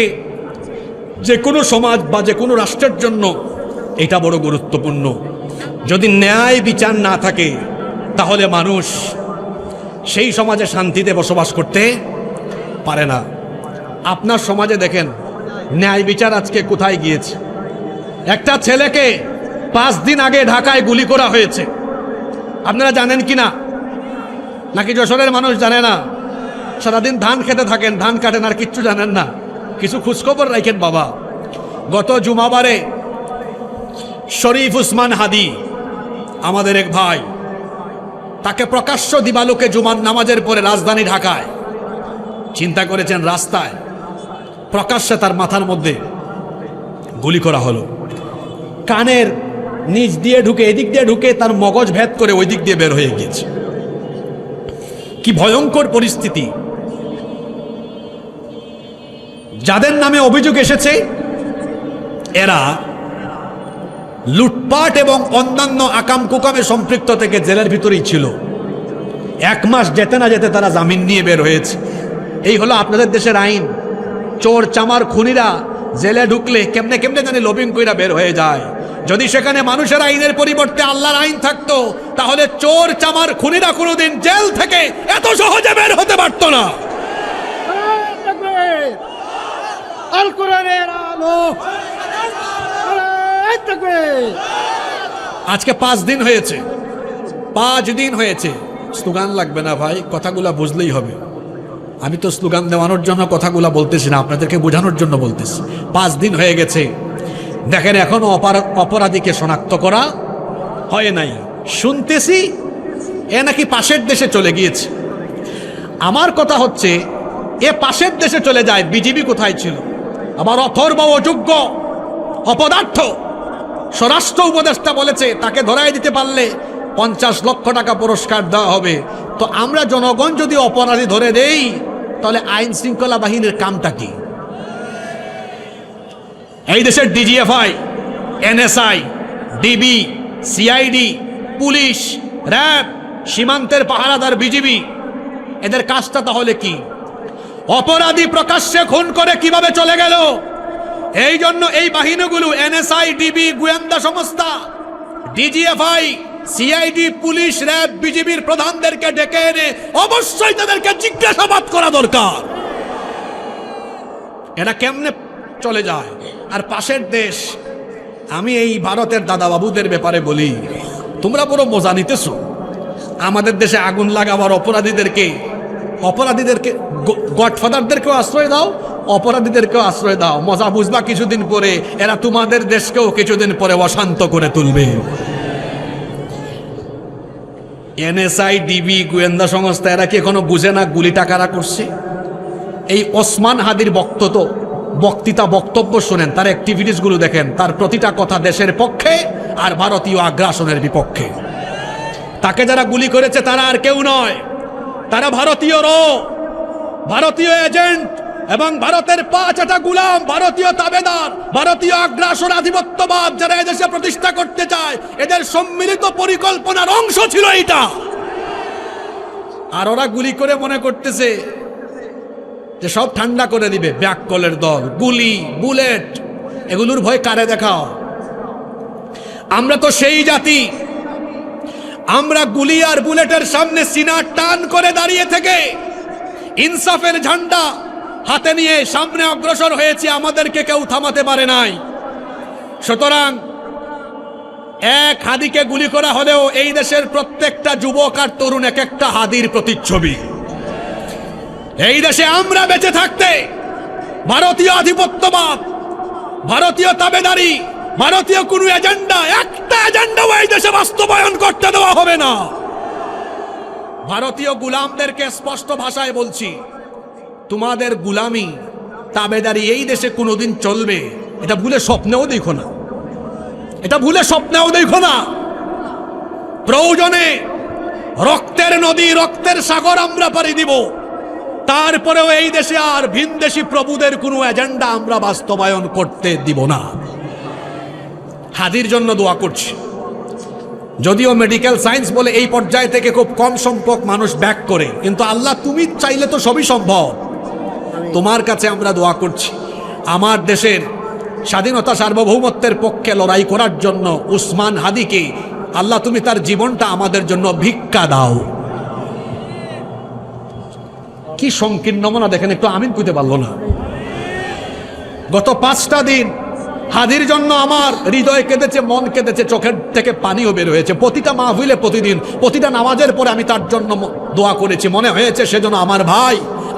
যে কোনো সমাজ বা যে কোনো রাষ্ট্রের জন্য এটা বড় গুরুত্বপূর্ণ। যদি ন্যায় বিচার না থাকে তাহলে মানুষ সেই সমাজে শান্তিতে বসবাস করতে পারে না। আপনার সমাজে দেখেন ন্যায় বিচার আজকে কোথায় গিয়েছে। একটা ছেলেকে 5 দিন আগে ঢাকায় গুলি করা হয়েছে, আপনারা জানেন কি না? নাকি যশোরের মানুষ জানে না? সারাদিন ধান খেতে থাকেন, ধান কাটেন আর কিচ্ছু জানেন না। কিছু খোঁজখবর রাখেন বাবা। গত জুমাবারে শরীফ উসমান হাদি আমাদের এক ভাই, তাকে প্রকাশ্য দিবালোকে জুমার নামাজের পরে রাজধানী ঢাকায়, চিন্তা করেছেন, রাস্তায় প্রকাশ্যে তার মাথার মধ্যে গুলি করা হলো। কানের নিচ দিয়ে ঢুকে, এদিক দিয়ে ঢুকে তার মগজ ভেদ করে ওই দিক দিয়ে বের হয়ে গিয়েছে। কি ভয়ঙ্কর পরিস্থিতি! যাদের নামে অভিযোগ এসেছে এরা লুটপাট এবং অন্যান্য আকাম কুকামে সম্পৃক্ত থেকে জেলের ভিতরেই ছিল। 1 মাস যেতে না যেতে তারা জামিন নিয়ে বের হয়েছে। এই হলো আপনাদের দেশের আইন। চোর চামার খুনিরা জেলে ঢুকলে কেমনে কেমনে জানি লবিং কইরা বের হয়ে যায়। যদি সেখানে মানুষের আইনের পরিবর্তে আল্লাহর আইন থাকতো তাহলে চোর চামার খুনিরা কোনোদিন জেল থেকে এত সহজে বের হতে পারতো না। আল কোরআনের আলো। আজকে 5 দিন হয়েছে, 5 দিন হয়েছে। স্লোগান লাগবে না ভাই, কথাগুলা বুঝলেই হবে। আমি তো স্লোগান দেওয়ানোর জন্য কথাগুলা বলতেছি না, আপনাদেরকে বোঝানোর জন্য বলতেছি। 5 দিন হয়ে গেছে, দেখেন এখনো অপরাধীকে শনাক্ত করা হয় নাই। শুনতেছি এ নাকি পাশের দেশে চলে গিয়েছে। আমার কথা হচ্ছে, এ পাশের দেশে চলে যায়, বিজিবি কোথায় ছিল? আবার অথর্ব অযোগ্য অপদার্থ স্বরাষ্ট্র উপদেষ্টা বলেছে তাকে ধরাই দিতে পারলে 50 লক্ষ টাকা পুরস্কার দেওয়া হবে। তো আমরা জনগণ যদি অপরাধী ধরে দেই তাহলে আইন শৃঙ্খলা বাহিনীর কামটা কি? এই দেশের DGFI, NSI, DB, CID, police, RAB, সীমান্তের পাহারাদার বিজিবি, এদের কাজটা তাহলে কি? অপরাধী প্রকাশ্যে খুন করে কিভাবে চলে গেল? এই জন্য এই বাহিনীগুলো, এনএসআই, ডিবি, গোয়েন্দা সংস্থা, ডিজিএফআই, সিআইডি, পুলিশ, র্যাব, বিজিবির প্রধানদেরকে ডেকে এনে অবশ্যই তাদেরকে জিজ্ঞাসাবাদ করা দরকার। এরা কেমনে চলে যায়? আর পাশের দেশ, আমি এই ভারতের দাদা বাবুদের ব্যাপারে বলি, তোমরা পুরো মজা নিতেছ। আমাদের দেশে আগুন লাগাবার অপরাধীদেরকে গডফাদারদেরকেও আশ্রয় দাও, অপরাধীদেরকেও আশ্রয় দাও। মজা বুঝবা কিছুদিন পরে এরা তোমাদের দেশকেও কিছুদিন পরে অশান্ত করে তুলবে। এনএসআই, ডিবি, গোয়েন্দা সংস্থা, এরা কি এখনো বুঝে না গুলিটা কারা করছে? এই ওসমান হাদির বক্তব্য শোনেন, তার অ্যাক্টিভিটিসগুলো দেখেন, তার প্রতিটা কথা দেশের পক্ষে আর ভারতীয় আগ্রাসনের বিপক্ষে। তাকে যারা গুলি করেছে তারা আর কেউ নয়, তারা ভারতীয় এজেন্ট এবং ভারতের 5টা গুলাম, ভারতীয় তাবেদার, ভারতীয় আগ্রাসন আধিপত্যবাদ যারা এদেশে প্রতিষ্ঠা করতে চায়, এদের সম্মিলিত পরিকল্পনার অংশ ছিল এইটা। আর ওরা গুলি করে মনে করতেছে যে সব ঠান্ডা করে দিবে। ব্যাককলের দল, গুলি, বুলেট, এগুলোর ভয় কারে দেখাও? আমরা তো সেই জাতি, আমরা গুলি আর বুলেটের সামনে সিনা টান করে দাঁড়িয়ে থেকে ইনসাফের ঝান্ডা হাতে নিয়ে সামনে অগ্রসর হয়েছে, আমাদেরকে কেউ থামাতে পারে নাই। সুতরাং এক হাদিকে গুলি করা হলেও এই দেশের প্রত্যেকটা যুবক আর তরুণ এক একটা হাদির প্রতিচ্ছবি। এই দেশে আমরা বেঁচে থাকতে ভারতীয় আধিপত্যবাদ, ভারতীয় তাবেদারি, ভারতীয় কোনো এজেন্ডা, একটা এজেন্ডাও এই দেশে বাস্তবায়ন করতে দেওয়া হবে না। ভারতীয় গুলামদেরকে স্পষ্ট ভাষায় বলছি, তোমাদের গুলামি, তাবেদারি এই দেশে কোনোদিন চলবে এটা ভুলে স্বপ্নেও দেখো না, এটা ভুলে স্বপ্নেও দেখো না। প্রয়োজনে রক্তের নদী, রক্তের সাগর আমরা পাড়ি দিব, তারপরেও এই দেশে আর ভিনদেশি প্রভুদের কোনো এজেন্ডা আমরা বাস্তবায়ন করতে দিব না। হাদির জন্য দোয়া করছি। যদিও মেডিকেল সায়েন্স বলে এই পর্যায় থেকে খুব কম সংখ্যক মানুষ ব্যাক করে, কিন্তু আল্লাহ তুমি চাইলে তো সবই সম্ভব। তোমার কাছে আমরা দোয়া করছি, আমার দেশের স্বাধীনতা সার্বভৌমত্বের পক্ষে লড়াই করার জন্য উসমান হাদিকে আল্লাহ তুমি তার জীবনটা আমাদের জন্য ভিক্ষা দাও। কি সংকীর্ণ মনা দেখেন, একটু আমিন কইতে পারলো না। গত 5টা দিন হাদির জন্য আমার হৃদয় কেঁদেছে, মন কেঁদেছে, চোখের থেকে পানিও বের হয়েছে। প্রতিটা মাহফিলে, প্রতিদিন, প্রতিটা নামাজের পরে আমি তার জন্য দোয়া করেছি। মনে হয়েছে সেজন্য আমার ভাই,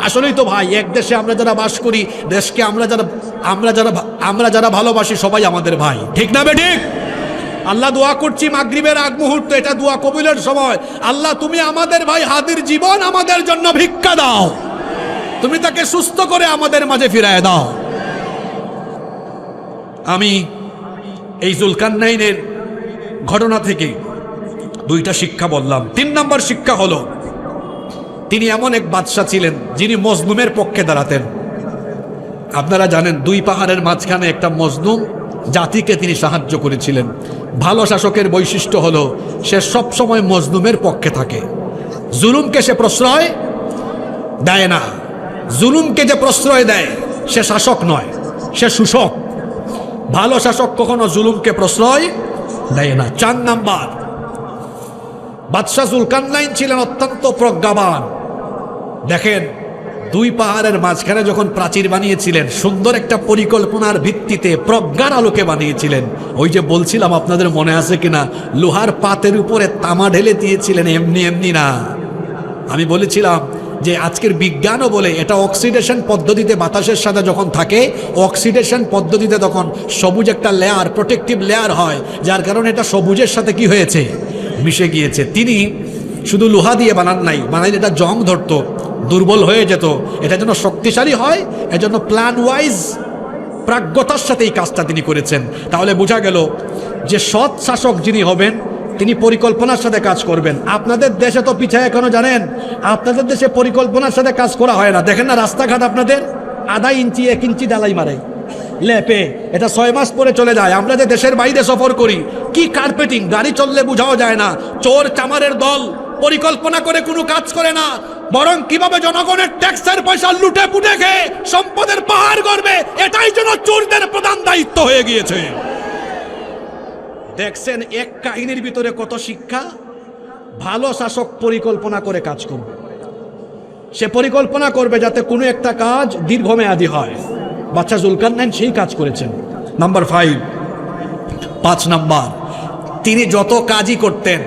আসলেই তো ভাই। এক দেশে আমরা যারা বাস করি, দেশকে আমরা যারা ভালোবাসি, সবাই আমাদের ভাই, ঠিক না বেঠিক? আল্লাহ দোয়া করছি মাগরিবের আগ মুহূর্ত, এটা দোয়া কবুলের সময়। আল্লাহ তুমি আমাদের ভাই হাদির জীবন আমাদের জন্য ভিক্ষা দাও, তুমি তাকে সুস্থ করে আমাদের মাঝে ফিরায় দাও। আমি এই জুলকারনাইনের ঘটনা থেকে 2টা শিক্ষা বললাম। 3 নম্বর শিক্ষা হলো, তিনি এমন এক বাদশাহ ছিলেন যিনি মজলুমের পক্ষে দাঁড়াতেন। আপনারা জানেন 2 পাহাড়ের মাঝখানে একটা মজলুম জাতিকে তিনি সাহায্য করেছিলেন। ভালো শাসকের বৈশিষ্ট্য হলো সে সব সময় মজলুমের পক্ষে থাকে, জুলুমকে সে প্রশ্রয় দেয় না। জুলুমকে যে প্রশ্রয় দেয় সে শাসক নয়, সে শোষক। ভালো শাসক কখনো জুলুমকে প্রশ্রয় দেয় না। 4 নাম্বার, বাদশাহ জুলকারনাইন ছিলেন অত্যন্ত প্রজ্ঞাবান। দেখেন 2 পাহাড়ের মাঝখানে যখন প্রাচীর বানিয়েছিলেন, সুন্দর একটা পরিকল্পনার ভিত্তিতে প্রজ্ঞার আলোকে বানিয়েছিলেন। ওই যে বলছিলাম, আপনাদের মনে আছে কিনা, লোহার পাতের উপরে তামা ঢেলে দিয়েছিলেন, এমনি এমনি না। আমি বলেছিলাম যে আজকের বিজ্ঞানও বলে এটা অক্সিডেশন পদ্ধতিতে বাতাসের সাথে যখন থাকে, অক্সিডেশন পদ্ধতিতে তখন সবুজ একটা লেয়ার, প্রোটেক্টিভ লেয়ার হয়, যার কারণে এটা সবুজের সাথে কি হয়েছে, মিশে গিয়েছে। তিনি শুধু লোহা দিয়ে বানান নাই, বানাইলে এটা জং ধরতো, দুর্বল হয়ে যেত। এটা যেন শক্তিশালী হয়, এজন্য প্ল্যান ওয়াইজ প্রাজ্ঞতার সাথে এই কাজটা তিনি করেছেন। তাহলে বোঝা গেল যে সৎ শাসক যিনি হবেন তিনি পরিকল্পনার সাথে কাজ করবেন। আপনাদের দেশে তো পিছায় এখনো, জানেন আপনাদের দেশে পরিকল্পনার সাথে কাজ করা হয় না। দেখেন না রাস্তাঘাট আপনাদের 1/2 ইঞ্চি 1 ইঞ্চি ডালাই মারে লেপে, এটা 6 মাস পরে চলে যায়। আমরা যে দেশের বাইরে সফর করি, কি কার্পেটিং, গাড়ি চললে বোঝাও যায় না। চোর চামারের দল পরিকল্পনা করে কোনো কাজ করে না, বরং কিভাবে জনগণের ট্যাক্সের পয়সা লুটে পুটে খেয়ে সম্পদের পাহাড় গড়বে, এটাই যেন চোরদের প্রধান দায়িত্ব হয়ে গিয়েছে। দেখছেন এক কাহিনীর ভিতরে কত শিক্ষা। ভালো শাসক পরিকল্পনা করে কাজ করবে, সে পরিকল্পনা করবে যাতে কোনো একটা কাজ দীর্ঘমেয়াদী হয়। বাদশাহ জুলকারনাইন সেই কাজ করেছেন। নাম্বার 5 নাম্বার, তিনি যত কাজই করতেন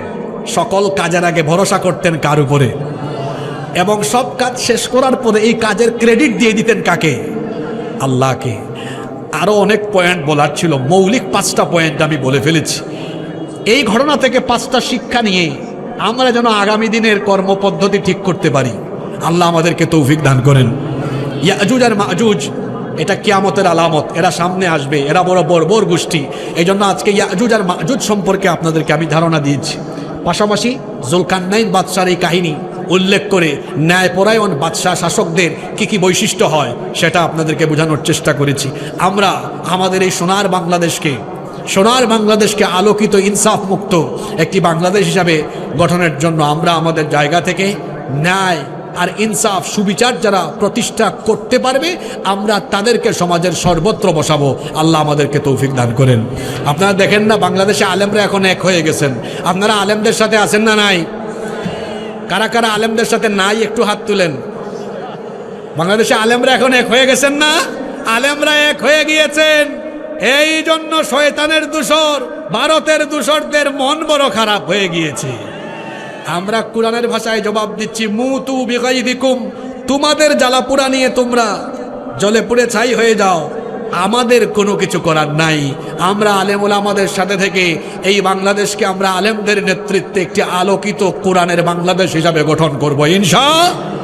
সকল কাজের আগে ভরসা করতেন কার উপরে, এবং সব কাজ শেষ করার পরে এই কাজের ক্রেডিট দিয়ে দিতেন কাকে, আল্লাহকে। আরো অনেক পয়েন্ট বলার ছিল, মৌলিক 5টা পয়েন্ট আমি বলে ফেলেছি। এই ঘটনা থেকে 5টা শিক্ষা নিয়ে আমরা যেন আগামী দিনের কর্মপদ্ধতি ঠিক করতে পারি। আল্লাহ আমাদেরকে তৌফিক দান করেন। ইয়াজুজ আর মাজুজ এটা কিয়ামতের আলামত, এরা সামনে আসবে, এরা বড় বর্বর গোষ্ঠী। এই জন্য আজকে ইয়াজুজ আর মাজুজ সম্পর্কে আপনাদেরকে আমি ধারণা দিয়েছি। পাশাপাশি জুলকারনাইন বাদশার এই কাহিনী উল্লেখ করে ন্যায়পরায়ণ বাদশাহ শাসকদের কি কি বৈশিষ্ট্য হয় সেটা আপনাদেরকে বোঝানোর চেষ্টা করেছি। আমরা আমাদের এই সোনার বাংলাদেশকে আলোকিত, ইনসাফ মুক্ত একটি বাংলাদেশ হিসাবে গঠনের জন্য আমরা আমাদের জায়গা থেকে ন্যায় আর ইনসাফ সুবিচার যারা প্রতিষ্ঠা করতে পারবে আমরা তাদেরকে সমাজের সর্বত্র বসাবো। আল্লাহ আমাদেরকে তৌফিক দান করেন। আপনারা দেখেন না বাংলাদেশে আলেমরা এখন এক হয়ে গেছেন। আপনারা আলেমদের সাথে আছেন না নাই? কারা কারা আলেমদের সাথে নাই একটু হাত তুলেন। বাংলাদেশে আলেমরা এখন এক হয়ে গেছেন না? আলেমরা এক হয়ে গিয়েছেন। এই জন্য শয়তানের দূষর, ভারতের দূষরদের মন বড় খারাপ হয়ে গিয়েছে। আমরা কোরআনের ভাষায় জবাব দিচ্ছি, মুতু বিগাইদিকুম, তোমাদের জ্বালাপোড়া নিয়ে তোমরা জলে পুড়ে ছাই হয়ে যাও, আমাদের কোনো কিছু করার নাই। আমরা আলেম ওলামাদের সাথে থেকে এই বাংলাদেশকে আমরা আলেমদের নেতৃত্বে একটি আলোকিত কোরআনের বাংলাদেশ হিসাবে গঠন করব ইনশাআল্লাহ।